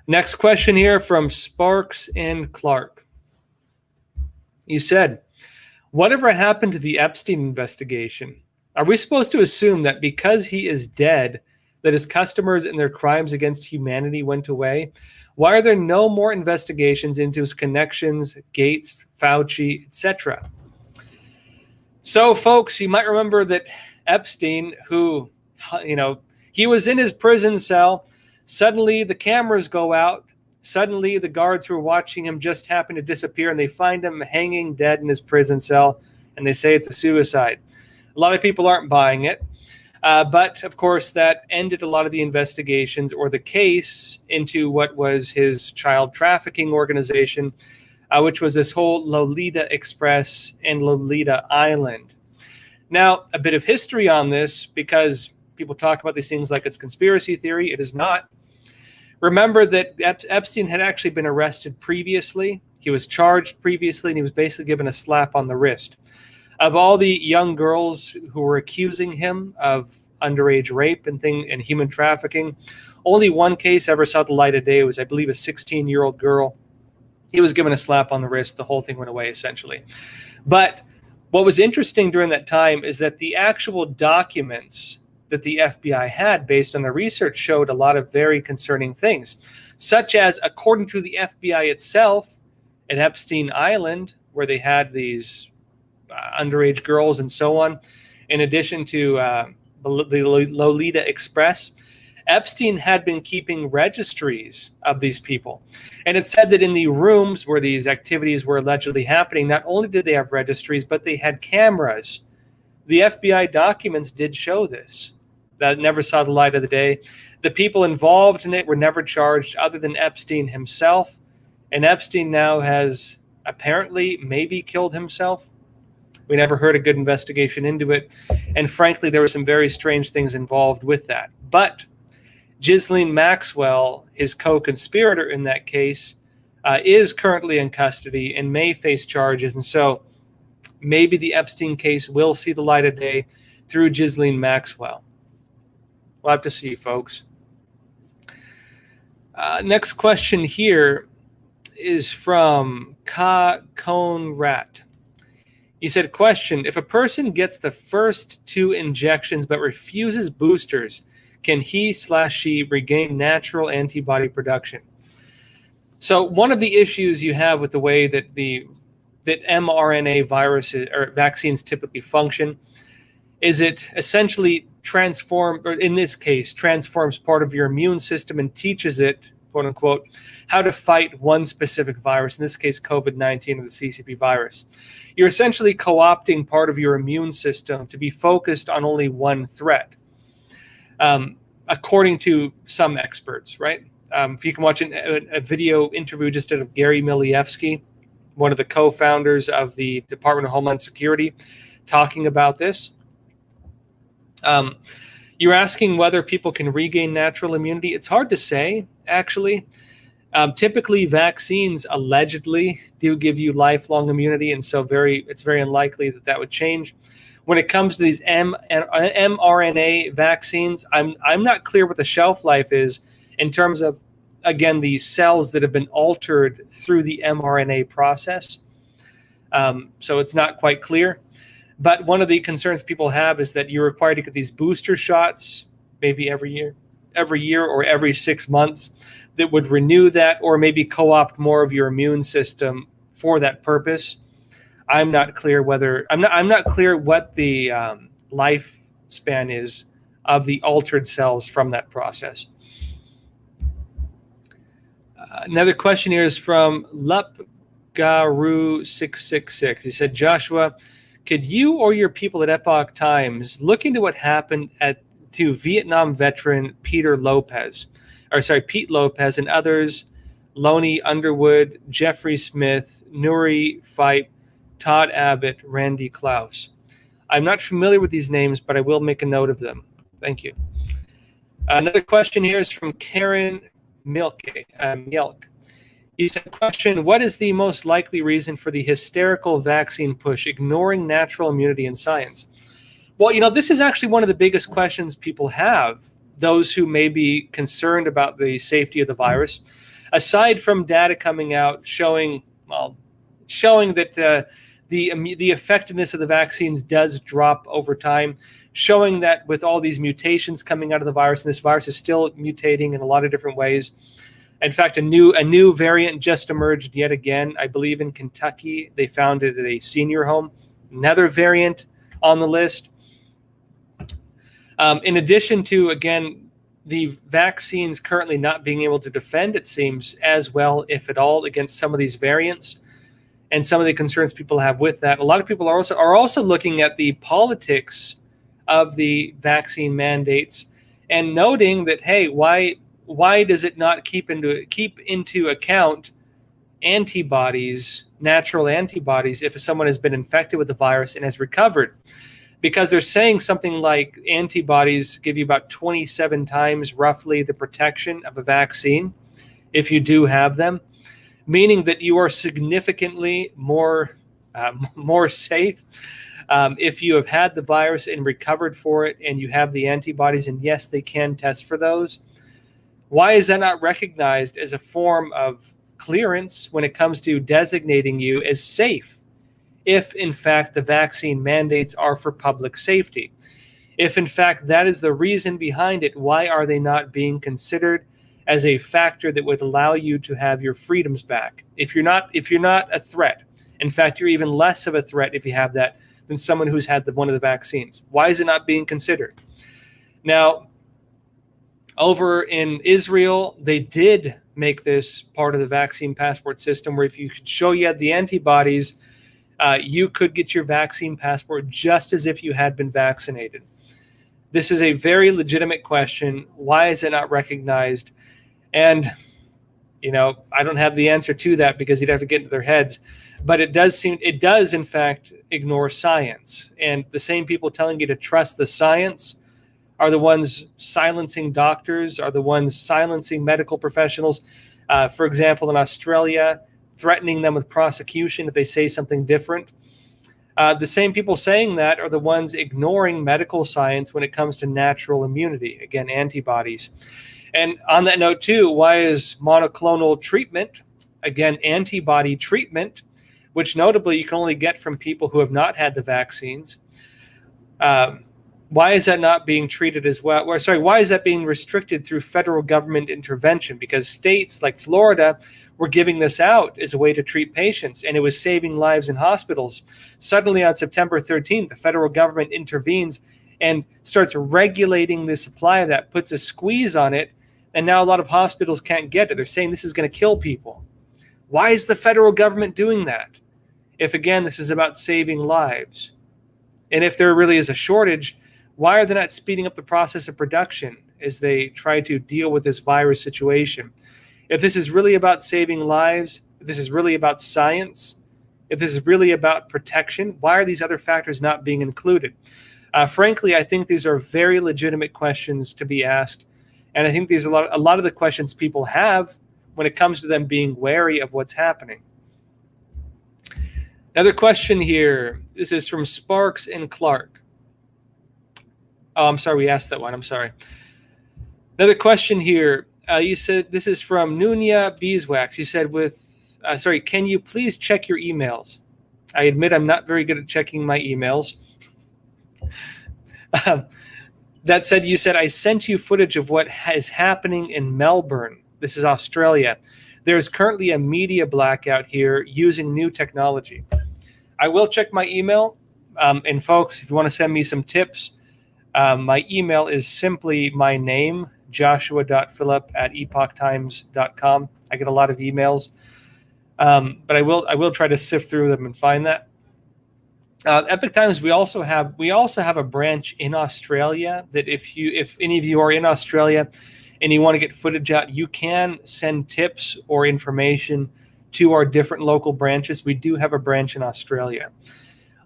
Next question here from Sparks and Clark. You said, whatever happened to the Epstein investigation? Are we supposed to assume that because he is dead, that his customers and their crimes against humanity went away? Why are there no more investigations into his connections, Gates, Fauci, etc.? So, folks, you might remember that Epstein, who, he was in his prison cell. Suddenly, the cameras go out. Suddenly, the guards who are watching him just happen to disappear, and they find him hanging dead in his prison cell, and they say it's a suicide. A lot of people aren't buying it. But, of course, that ended a lot of the investigations or the case into what was his child trafficking organization, which was this whole Lolita Express and Lolita Island. Now, a bit of history on this, because people talk about these things like it's conspiracy theory. It is not. Remember that Epstein had actually been arrested previously. He was charged previously, and he was basically given a slap on the wrist. Of all the young girls who were accusing him of underage rape and human trafficking, only one case ever saw the light of day. It was, I believe, a 16-year-old girl. He was given a slap on the wrist. The whole thing went away, essentially. But what was interesting during that time is that the actual documents that the FBI had based on the research showed a lot of very concerning things, such as, according to the FBI itself, at Epstein Island, where they had these underage girls and so on, in addition to the Lolita Express, Epstein had been keeping registries of these people. And it said that in the rooms where these activities were allegedly happening, not only did they have registries, but they had cameras. The FBI documents did show this. That never saw the light of the day. The people involved in it were never charged other than Epstein himself. And Epstein now has apparently maybe killed himself. We never heard a good investigation into it. And frankly, there were some very strange things involved with that. But Ghislaine Maxwell, his co-conspirator in that case, is currently in custody and may face charges. And so maybe the Epstein case will see the light of day through Ghislaine Maxwell. We'll have to see, folks. Next question here is from Ka Konrat. He said, question, if a person gets the first 2 injections but refuses boosters, can he/she regain natural antibody production? So one of the issues you have with the way that that mRNA viruses or vaccines typically function is it essentially transforms part of your immune system and teaches it quote unquote, how to fight one specific virus, in this case, COVID-19 or the CCP virus. You're essentially co-opting part of your immune system to be focused on only one threat, according to some experts, right? If you can watch a video interview just of Gary Milievsky, one of the co-founders of the Department of Homeland Security, talking about this. You're asking whether people can regain natural immunity. It's hard to say, actually. Typically, vaccines allegedly do give you lifelong immunity, and so it's very unlikely that that would change. When it comes to these mRNA vaccines, I'm not clear what the shelf life is in terms of, again, the cells that have been altered through the mRNA process. So it's not quite clear. But one of the concerns people have is that you're required to get these booster shots maybe every year or every 6 months that would renew that, or maybe co-opt more of your immune system for that purpose. I'm not clear what the lifespan is of the altered cells from that process. Another question here is from Lupgaru666. He said, Joshua, could you or your people at Epoch Times look into what happened to Vietnam veteran Pete Lopez and others, Lonnie Underwood, Jeffrey Smith, Nuri Fipe, Todd Abbott, Randy Klaus? I'm not familiar with these names, but I will make a note of them. Thank you. Another question here is from Karen Milk. He said, question, what is the most likely reason for the hysterical vaccine push, ignoring natural immunity in science? Well, this is actually one of the biggest questions people have, those who may be concerned about the safety of the virus. Aside from data coming out showing that the effectiveness of the vaccines does drop over time, showing that with all these mutations coming out of the virus, and this virus is still mutating in a lot of different ways. In fact, a new variant just emerged yet again. I believe in Kentucky, they found it at a senior home. Another variant on the list. In addition to, again, the vaccines currently not being able to defend, it seems, as well, if at all, against some of these variants, and some of the concerns people have with that. A lot of people are also looking at the politics of the vaccine mandates and noting that, hey, why does it not keep into account antibodies, natural antibodies, if someone has been infected with the virus and has recovered? Because they're saying something like antibodies give you about 27 times roughly the protection of a vaccine if you do have them, meaning that you are significantly more safe if you have had the virus and recovered for it and you have the antibodies, and yes, they can test for those. Why is that not recognized as a form of clearance when it comes to designating you as safe? If, in fact, the vaccine mandates are for public safety. If, in fact, that is the reason behind it, why are they not being considered as a factor that would allow you to have your freedoms back? If you're not a threat, in fact, you're even less of a threat if you have that than someone who's had one of the vaccines. Why is it not being considered? Now, over in Israel, they did make this part of the vaccine passport system where if you could show you had the antibodies, you could get your vaccine passport just as if you had been vaccinated. This is a very legitimate question. Why is it not recognized? And, I don't have the answer to that because you'd have to get into their heads. But it does, in fact, ignore science. And the same people telling you to trust the science are the ones silencing doctors, are the ones silencing medical professionals. For example, in Australia, threatening them with prosecution if they say something different. The same people saying that are the ones ignoring medical science when it comes to natural immunity, again, antibodies. And on that note, too, why is monoclonal treatment, again, antibody treatment, which notably you can only get from people who have not had the vaccines, why is that not being treated as well? Or, sorry, why is that being restricted through federal government intervention? Because states like Florida were giving this out as a way to treat patients, and it was saving lives in hospitals. Suddenly on September 13th, the federal government intervenes and starts regulating the supply of that, puts a squeeze on it, And now a lot of hospitals can't get it. They're saying this is going to kill people. Why is the federal government doing that? If, again, this is about saving lives. And if there really is a shortage, why are they not speeding up the process of production as they try to deal with this virus situation? If this is really about saving lives, if this is really about science, if this is really about protection, why are these other factors not being included? Frankly, I think these are very legitimate questions to be asked. And I think these are a lot of the questions people have when it comes to them being wary of what's happening. Another question here. This is from Sparks and Clark. Oh, I'm sorry. We asked that one. I'm sorry. Another question here. You said this is from Nunia Beeswax. You said can you please check your emails? I admit I'm not very good at checking my emails. That said, you said, I sent you footage of what is happening in Melbourne. This is Australia. There is currently a media blackout here using new technology. I will check my email. And folks, if you want to send me some tips, my email is simply my name, joshua.phillip@epochtimes.com. I get a lot of emails, but I will try to sift through them and find that. Epoch Times, we also have a branch in Australia that if any of you are in Australia and you want to get footage out, you can send tips or information to our different local branches. We do have a branch in Australia.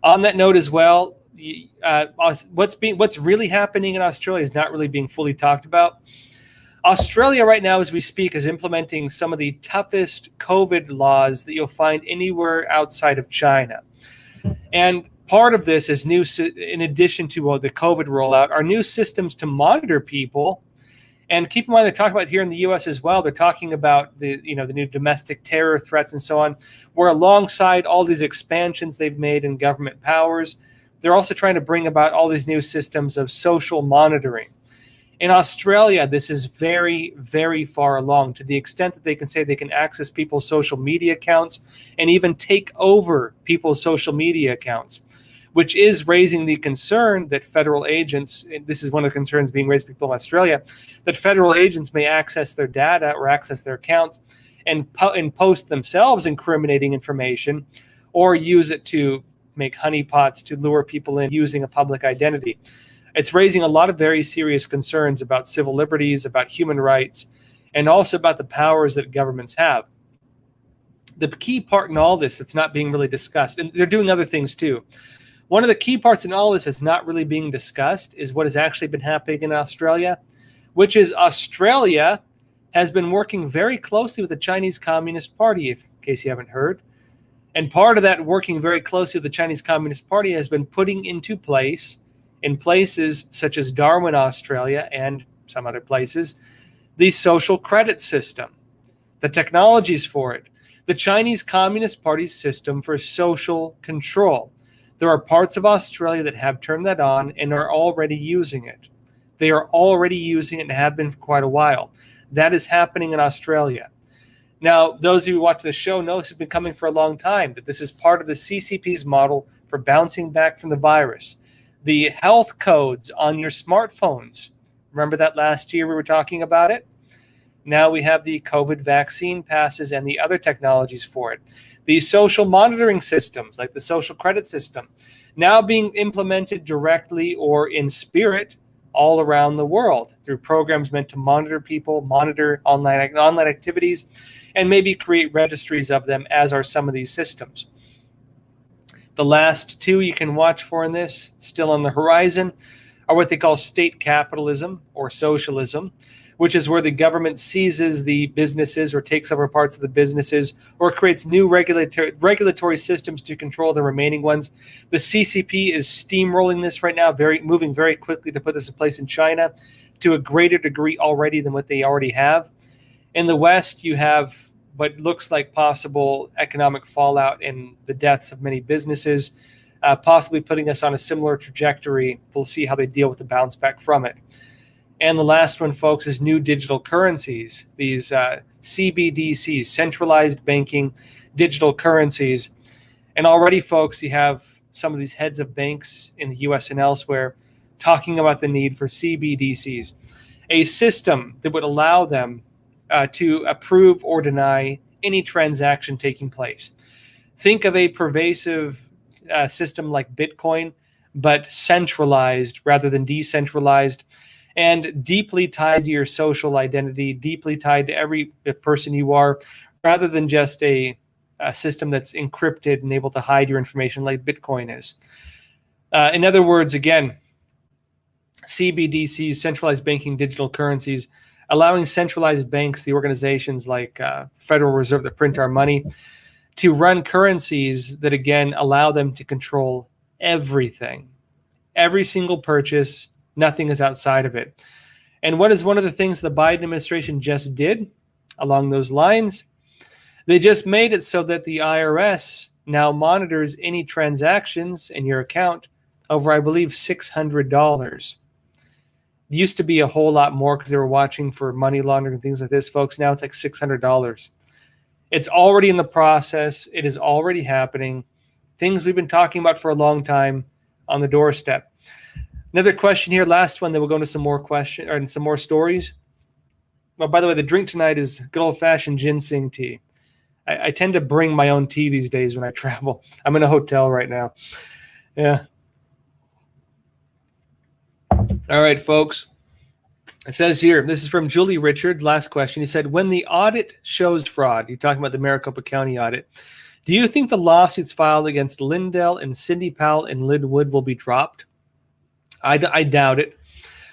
On that note as well, what's really happening in Australia is not really being fully talked about. Australia right now, as we speak, is implementing some of the toughest COVID laws that you'll find anywhere outside of China. And part of this is new, in addition to the COVID rollout, are new systems to monitor people. And keep in mind, they're talking about here in the U.S. as well. They're talking about the new domestic terror threats and so on, where alongside all these expansions they've made in government powers, they're also trying to bring about all these new systems of social monitoring. In Australia, this is very, very far along, to the extent that they can say they can access people's social media accounts and even take over people's social media accounts, which is raising the concern that federal agents, and this is one of the concerns being raised by people in Australia, that federal agents may access their data or access their accounts and post themselves incriminating information or use it to make honeypots to lure people in using a public identity. It's raising a lot of very serious concerns about civil liberties, about human rights, and also about the powers that governments have. The key part in all this that's not being really discussed, and they're doing other things too. One of the key parts in all this that's not really being discussed is what has actually been happening in Australia, which is Australia has been working very closely with the Chinese Communist Party, in case you haven't heard. And part of that working very closely with the Chinese Communist Party has been putting into place, in places such as Darwin, Australia, and some other places, the social credit system, the technologies for it, the Chinese Communist Party's system for social control. There are parts of Australia that have turned that on and are already using it. They are already using it and have been for quite a while. That is happening in Australia. Now, those of you who watch the show know this has been coming for a long time, that this is part of the CCP's model for bouncing back from the virus. The health codes on your smartphones. Remember that last year we were talking about it? Now we have the COVID vaccine passes and the other technologies for it. These social monitoring systems, like the social credit system, now being implemented directly or in spirit all around the world through programs meant to monitor people, monitor online activities, and maybe create registries of them, as are some of these systems. The last two you can watch for in this, still on the horizon, are what they call state capitalism or socialism, which is where the government seizes the businesses or takes over parts of the businesses or creates new regulatory systems to control the remaining ones. The CCP is steamrolling this right now, moving very quickly to put this in place in China to a greater degree already than what they already have. In the West, you have what looks like possible economic fallout and the deaths of many businesses, possibly putting us on a similar trajectory. We'll see how they deal with the bounce back from it. And the last one, folks, is new digital currencies, these CBDCs, centralized banking digital currencies. And already, folks, you have some of these heads of banks in the US and elsewhere talking about the need for CBDCs. a system that would allow them to approve or deny any transaction taking place. Think of a pervasive system like Bitcoin, but centralized rather than decentralized, and deeply tied to your social identity, deeply tied to every person you are, rather than just a system that's encrypted and able to hide your information like Bitcoin is. In other words, again, CBDCs, centralized banking digital currencies, allowing centralized banks, the organizations like the Federal Reserve that print our money, to run currencies that, again, allow them to control everything. Every single purchase, nothing is outside of it. And what is one of the things the Biden administration just did along those lines? They just made it so that the IRS now monitors any transactions in your account over, I believe, $600. It used to be a whole lot more because they were watching for money laundering and things like this, folks. Now it's like $600. It's already in the process. It is already happening. Things we've been talking about for a long time on the doorstep. Another question here, last one, then we'll go into some more questions or some more stories. Well, by the way, the drink tonight is good old-fashioned ginseng tea. I tend to bring my own tea these days when I travel. I'm in a hotel right now. Yeah. All right, folks. It says here, this is from Julie Richards, last question. He said, when the audit shows fraud, you're talking about the Maricopa County audit, do you think the lawsuits filed against Lindell and Cindy Powell and Linwood will be dropped? I doubt it.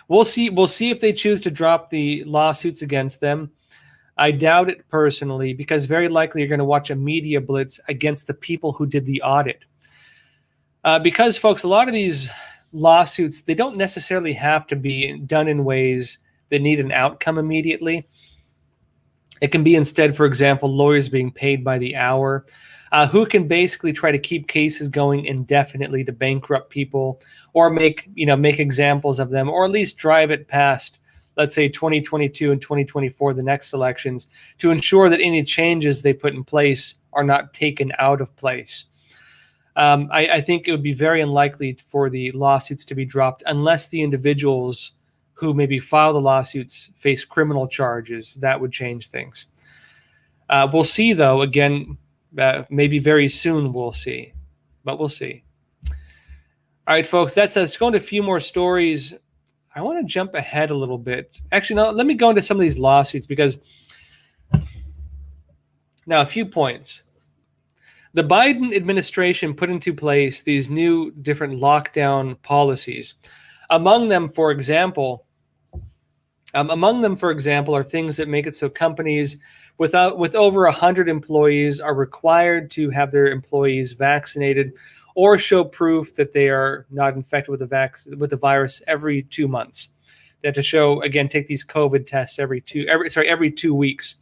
We'll see if they choose to drop the lawsuits against them. I doubt it personally, because very likely you're going to watch a media blitz against the people who did the audit. Because, folks, a lot of these lawsuits, they don't necessarily have to be done in ways that need an outcome immediately. It can be instead, for example, lawyers being paid by the hour, who can basically try to keep cases going indefinitely to bankrupt people or make examples of them, or at least drive it past, let's say, 2022 and 2024, the next elections, to ensure that any changes they put in place are not taken out of place. I think it would be very unlikely for the lawsuits to be dropped unless the individuals who maybe file the lawsuits face criminal charges. That would change things. We'll see, though. Again, maybe very soon we'll see. But we'll see. All right, folks, that's us. Going to a few more stories. I want to jump ahead a little bit. Actually, no, let me go into some of these lawsuits because now a few points. The Biden administration put into place these new different lockdown policies. Among them, for example, are things that make it so companies with over 100 employees are required to have their employees vaccinated or show proof that they are not infected with the virus every 2 months. They have to show, again, take these COVID tests every 2 weeks.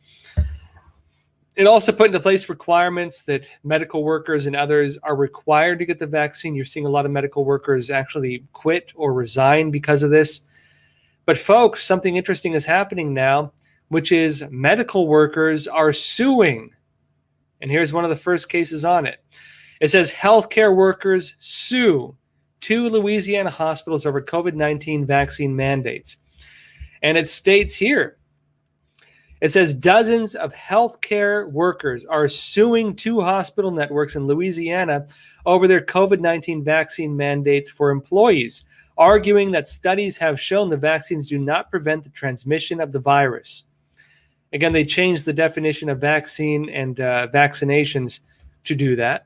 It also put into place requirements that medical workers and others are required to get the vaccine. You're seeing a lot of medical workers actually quit or resign because of this. But folks, something interesting is happening now, which is medical workers are suing. And here's one of the first cases on it. It says healthcare workers sue 2 Louisiana hospitals over COVID-19 vaccine mandates. And it states here, it says dozens of healthcare workers are suing 2 hospital networks in Louisiana over their COVID-19 vaccine mandates for employees, arguing that studies have shown the vaccines do not prevent the transmission of the virus. Again, they changed the definition of vaccine and vaccinations to do that.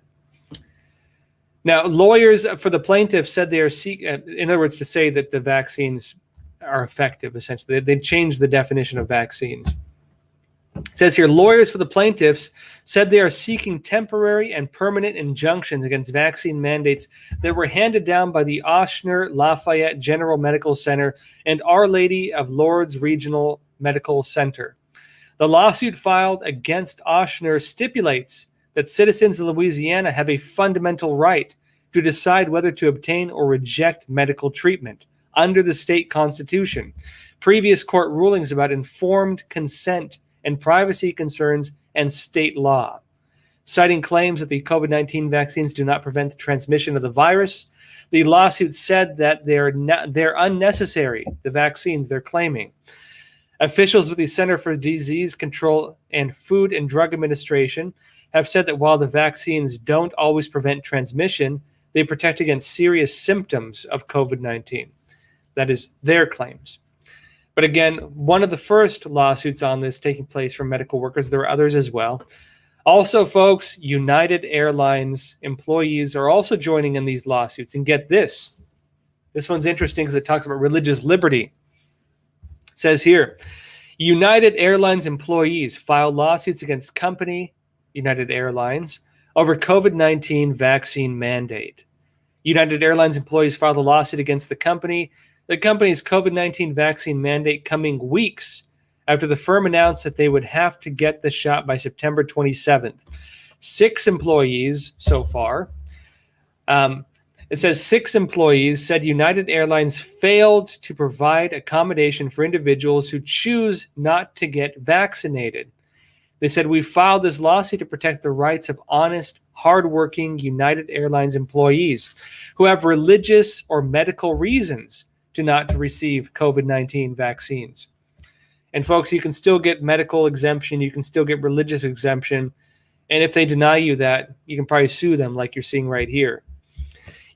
Now, lawyers for the plaintiffs said they are in other words, to say that the vaccines are effective, essentially. They changed the definition of vaccines. It says here, lawyers for the plaintiffs said they are seeking temporary and permanent injunctions against vaccine mandates that were handed down by the Ochsner Lafayette General Medical Center and Our Lady of Lourdes Regional Medical Center. The lawsuit filed against Ochsner stipulates that citizens of Louisiana have a fundamental right to decide whether to obtain or reject medical treatment under the state constitution. Previous court rulings about informed consent and privacy concerns and state law. Citing claims that the COVID-19 vaccines do not prevent the transmission of the virus, The lawsuit said that they're unnecessary, the vaccines they're claiming. Officials with the Center for Disease Control and Food and Drug Administration have said that while the vaccines don't always prevent transmission, they protect against serious symptoms of COVID-19. That is their claims. But again, one of the first lawsuits on this taking place from medical workers. There are others as well. Also, folks, United Airlines employees are also joining in these lawsuits. And get this. This one's interesting because it talks about religious liberty. It says here, United Airlines employees filed lawsuits against company United Airlines over COVID-19 vaccine mandate. United Airlines employees filed a lawsuit against the company's COVID-19 vaccine mandate coming weeks after the firm announced that they would have to get the shot by September 27th. 6 employees so far. It says 6 employees said United Airlines failed to provide accommodation for individuals who choose not to get vaccinated. They said, we filed this lawsuit to protect the rights of honest, hardworking United Airlines employees who have religious or medical reasons to not receive COVID-19 vaccines. And folks, you can still get medical exemption. You can still get religious exemption. And if they deny you that, you can probably sue them like you're seeing right here.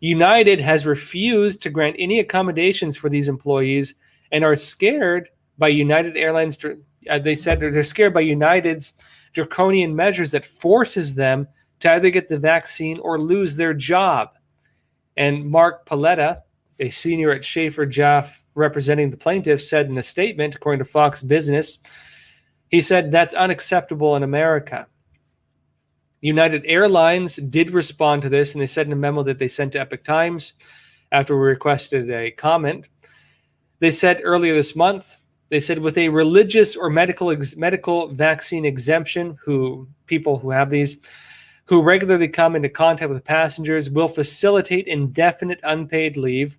United has refused to grant any accommodations for these employees and are scared by United Airlines. They said they're scared by United's draconian measures that forces them to either get the vaccine or lose their job. And Mark Paletta, a senior at Schaefer Jaffe representing the plaintiffs, said in a statement, according to Fox Business, he said that's unacceptable in America. United Airlines did respond to this, and they said in a memo that they sent to Epoch Times after we requested a comment. They said earlier this month, they said with a religious or medical vaccine exemption, people who have these, who regularly come into contact with passengers will facilitate indefinite unpaid leave.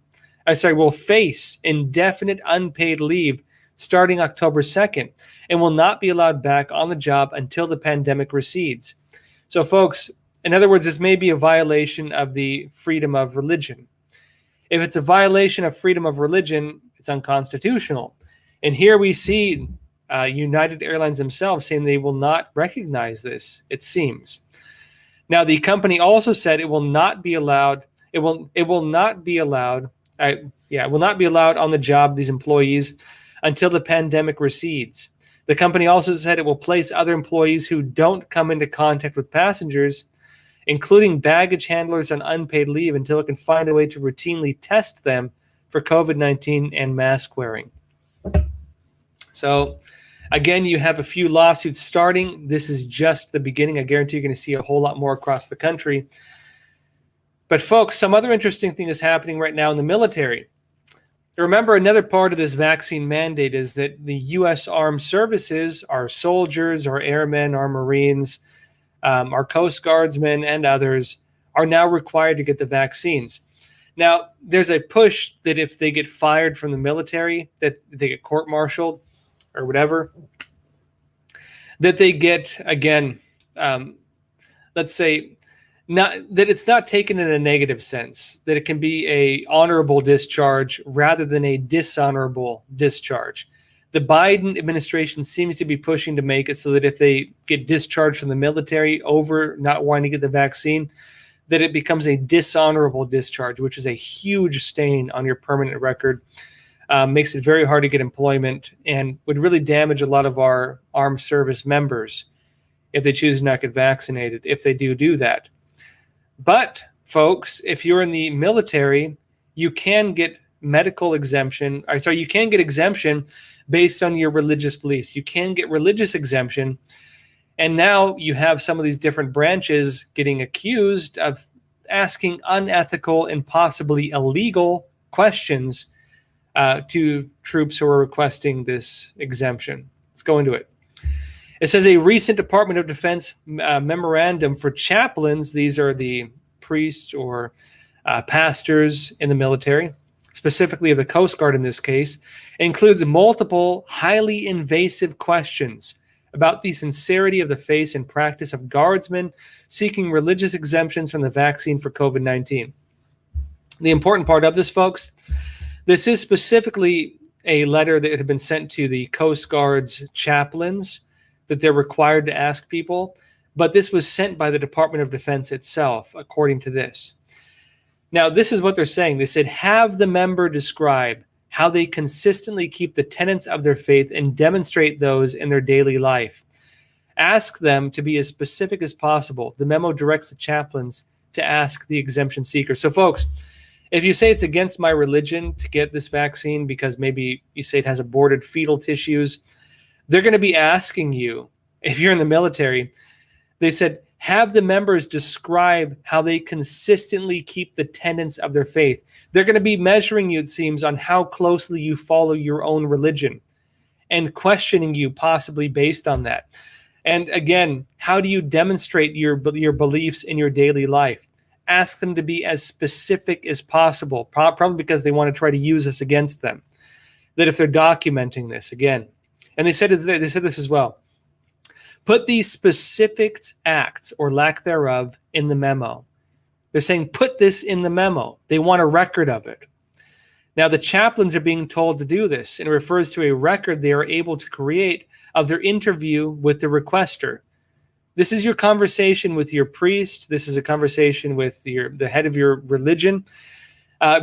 Will face indefinite unpaid leave starting October 2nd and will not be allowed back on the job until the pandemic recedes. So, folks, in other words, this may be a violation of the freedom of religion. If it's a violation of freedom of religion, it's unconstitutional. And here we see United Airlines themselves saying they will not recognize this, it seems. Now, the company also said it will not be allowed. It will not be allowed. It will not be allowed on the job, these employees, until the pandemic recedes. The company also said it will place other employees who don't come into contact with passengers, including baggage handlers, on unpaid leave until it can find a way to routinely test them for COVID-19 and mask wearing. So, again, you have a few lawsuits starting. This is just the beginning. I guarantee you're going to see a whole lot more across the country. But, folks, some other interesting thing is happening right now in the military. Remember, another part of this vaccine mandate is that the U.S. Armed Services, our soldiers, our airmen, our Marines, our Coast Guardsmen, and others are now required to get the vaccines. Now, there's a push that if they get fired from the military, that they get court-martialed or whatever, that they get, again, let's say, not that it's not taken in a negative sense, that it can be a honorable discharge rather than a dishonorable discharge. The Biden administration seems to be pushing to make it so that if they get discharged from the military over not wanting to get the vaccine, that it becomes a dishonorable discharge, which is a huge stain on your permanent record, makes it very hard to get employment, and would really damage a lot of our armed service members if they choose not to get vaccinated, if they do that. But, folks, if you're in the military, you can get medical exemption. You can get exemption based on your religious beliefs. You can get religious exemption. And now you have some of these different branches getting accused of asking unethical and possibly illegal questions to troops who are requesting this exemption. Let's go into it. It says a recent Department of Defense memorandum for chaplains, these are the priests or pastors in the military, specifically of the Coast Guard in this case, includes multiple highly invasive questions about the sincerity of the faith and practice of guardsmen seeking religious exemptions from the vaccine for COVID-19. The important part of this, folks, this is specifically a letter that had been sent to the Coast Guard's chaplains that they're required to ask people, but this was sent by the Department of Defense itself, according to this. Now, this is what they're saying. They said, have the member describe how they consistently keep the tenets of their faith and demonstrate those in their daily life. Ask them to be as specific as possible. The memo directs the chaplains to ask the exemption seeker. So, folks, if you say it's against my religion to get this vaccine because maybe you say it has aborted fetal tissues, they're going to be asking you, if you're in the military, they said, have the members describe how they consistently keep the tenets of their faith. They're going to be measuring you, it seems, on how closely you follow your own religion and questioning you possibly based on that. And again, how do you demonstrate your beliefs in your daily life? Ask them to be as specific as possible, probably because they want to try to use us against them. That if they're documenting this, again, and they said this as well, put these specific acts or lack thereof in the memo. They're saying put this in the memo. They want a record of it. Now, the chaplains are being told to do this, and it refers to a record they are able to create of their interview with the requester. This is your conversation with your priest. This is a conversation with the head of your religion,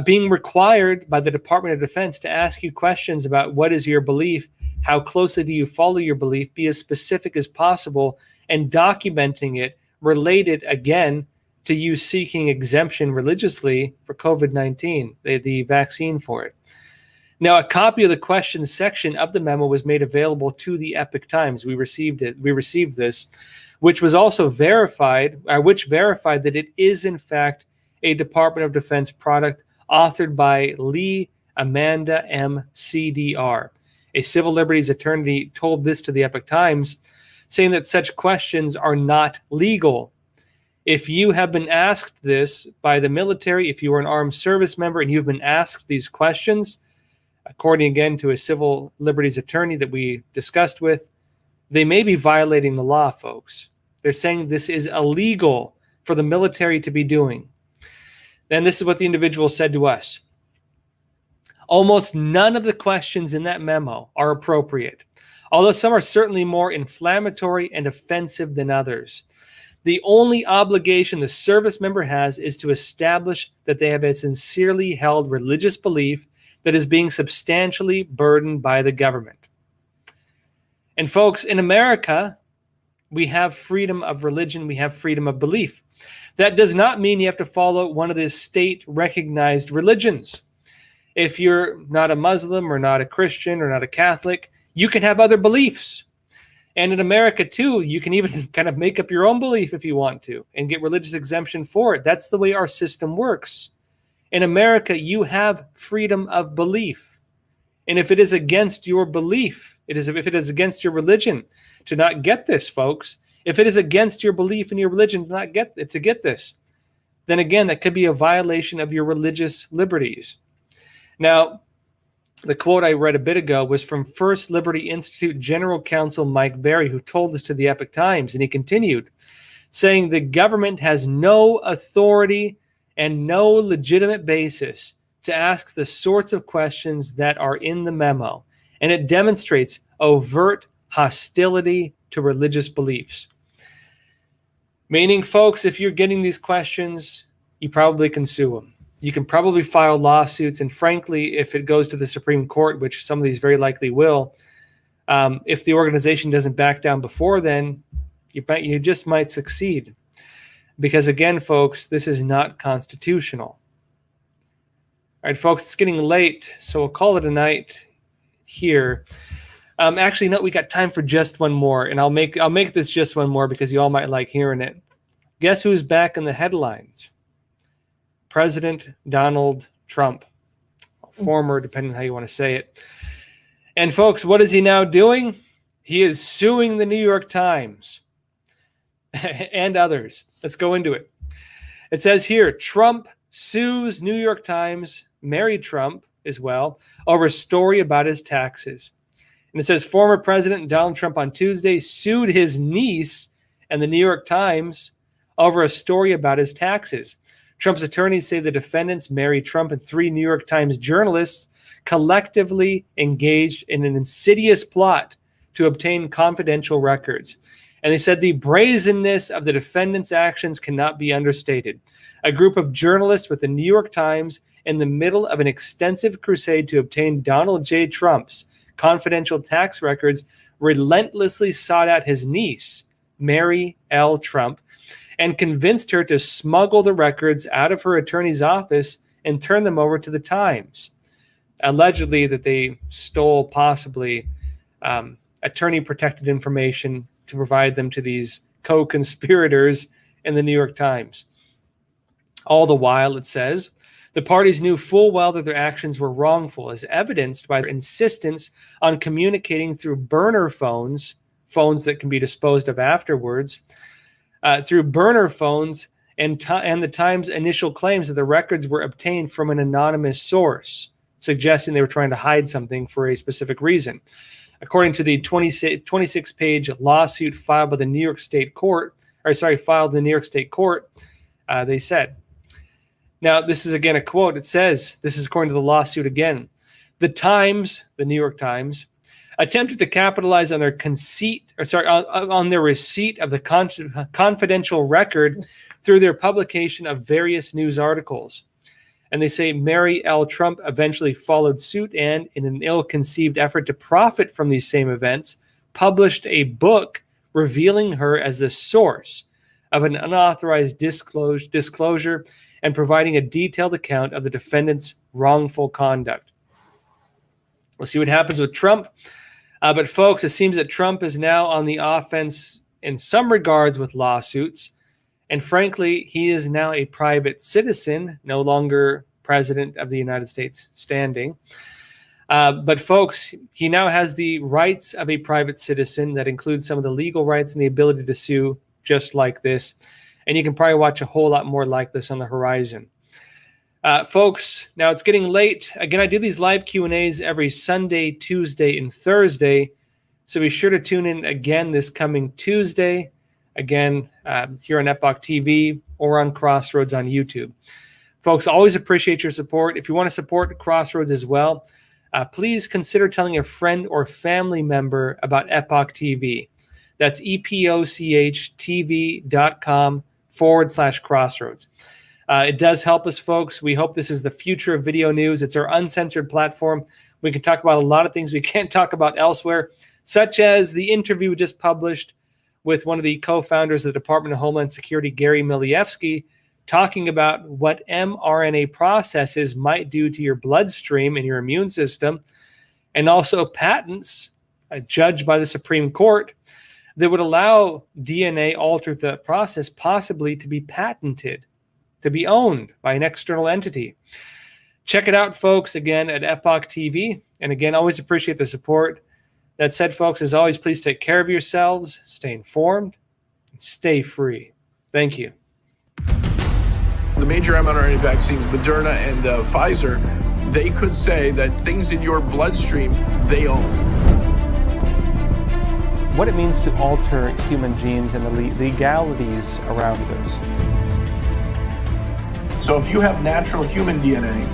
being required by the Department of Defense to ask you questions about what is your belief, how closely do you follow your belief, be as specific as possible, and documenting it related, again, to you seeking exemption religiously for COVID-19, the vaccine for it. Now, a copy of the questions section of the memo was made available to the Epoch Times. We received this, which was also verified that it is in fact a Department of Defense product authored by Lee Amanda M. CDR. A civil liberties attorney told this to the Epoch Times, saying that such questions are not legal. If you have been asked this by the military, if you are an armed service member and you've been asked these questions, according again to a civil liberties attorney that we discussed with, they may be violating the law, folks. They're saying this is illegal for the military to be doing. And this is what the individual said to us. Almost none of the questions in that memo are appropriate, although some are certainly more inflammatory and offensive than others. The only obligation the service member has is to establish that they have a sincerely held religious belief that is being substantially burdened by the government. And folks, in America, we have freedom of religion, we have freedom of belief. That does not mean you have to follow one of the state-recognized religions. If you're not a Muslim or not a Christian or not a Catholic, you can have other beliefs. And in America, too, you can even kind of make up your own belief if you want to and get religious exemption for it. That's the way our system works. In America, you have freedom of belief. And if it is against your belief, if it is against your religion to not get this, folks, if it is against your belief in your religion to get this, then again, that could be a violation of your religious liberties. Now, the quote I read a bit ago was from First Liberty Institute General Counsel Mike Berry, who told this to the Epoch Times, and he continued, saying the government has no authority and no legitimate basis to ask the sorts of questions that are in the memo, and it demonstrates overt hostility to religious beliefs. Meaning, folks, if you're getting these questions, you probably can sue them. You can probably file lawsuits, and frankly, if it goes to the Supreme Court, which some of these very likely will, if the organization doesn't back down before then, you just might succeed. Because again, folks, this is not constitutional. All right, folks, it's getting late, so we'll call it a night here. Actually, no, we got time for just one more, and I'll make this just one more because you all might like hearing it. Guess who's back in the headlines? President Donald Trump, former, depending on how you want to say it. And folks, what is he now doing? He is suing the New York Times and others. Let's go into it. It says here, Trump sues New York Times, Mary Trump as well, over a story about his taxes. And it says former President Donald Trump on Tuesday sued his niece and the New York Times over a story about his taxes. Trump's attorneys say the defendants, Mary Trump and 3 New York Times journalists, collectively engaged in an insidious plot to obtain confidential records. And they said the brazenness of the defendants' actions cannot be understated. A group of journalists with the New York Times, in the middle of an extensive crusade to obtain Donald J. Trump's confidential tax records, relentlessly sought out his niece, Mary L. Trump, and convinced her to smuggle the records out of her attorney's office and turn them over to the Times. Allegedly that they stole possibly attorney-protected information to provide them to these co-conspirators in the New York Times. All the while, it says, the parties knew full well that their actions were wrongful, as evidenced by their insistence on communicating through burner phones, phones that can be disposed of afterwards, through burner phones, and the Times' initial claims that the records were obtained from an anonymous source, suggesting they were trying to hide something for a specific reason. According to the 26-page lawsuit filed by the New York State Court, filed in the New York State Court, they said. Now, this is again a quote. It says, this is according to the lawsuit again, the Times, the New York Times, attempted to capitalize on their on their receipt of the confidential record through their publication of various news articles. And they say Mary L. Trump eventually followed suit and, in an ill-conceived effort to profit from these same events, published a book revealing her as the source of an unauthorized disclosure and providing a detailed account of the defendant's wrongful conduct. We'll see what happens with Trump. But folks, it seems that Trump is now on the offense in some regards with lawsuits. And frankly, he is now a private citizen, no longer president of the United States standing. But folks, he now has the rights of a private citizen that includes some of the legal rights and the ability to sue just like this. And you can probably watch a whole lot more like this on the horizon. Folks, now it's getting late. Again, I do these live Q&As every Sunday, Tuesday, and Thursday. So be sure to tune in again this coming Tuesday. Again, here on Epoch TV or on Crossroads on YouTube. Folks, always appreciate your support. If you want to support Crossroads as well, please consider telling a friend or family member about Epoch TV. That's epochtv.com/Crossroads. It does help us, folks. We hope this is the future of video news. It's our uncensored platform. We can talk about a lot of things we can't talk about elsewhere, such as the interview we just published with one of the co-founders of the Department of Homeland Security, Gary Milievsky, talking about what mRNA processes might do to your bloodstream and your immune system, and also patents judged by the Supreme Court that would allow DNA-altered the process possibly to be patented, to be owned by an external entity. Check it out, folks, again, at Epoch TV. And again, always appreciate the support. That said, folks, as always, please take care of yourselves, stay informed, and stay free. Thank you. The major mRNA vaccines, Moderna and Pfizer, they could say that things in your bloodstream, they own. What it means to alter human genes and the legalities around this. So if you have natural human DNA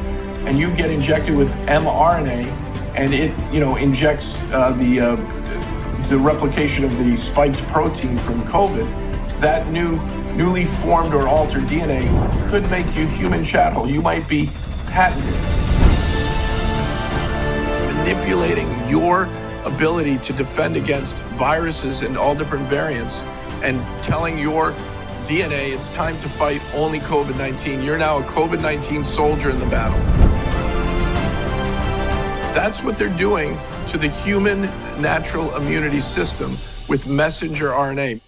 and you get injected with mRNA and it, injects the replication of the spiked protein from COVID, that newly formed or altered DNA could make you human chattel. You might be patented. Manipulating your ability to defend against viruses and all different variants and telling your DNA it's time to fight only COVID-19. You're now a COVID-19 soldier in the battle. That's what they're doing to the human natural immunity system with messenger RNA.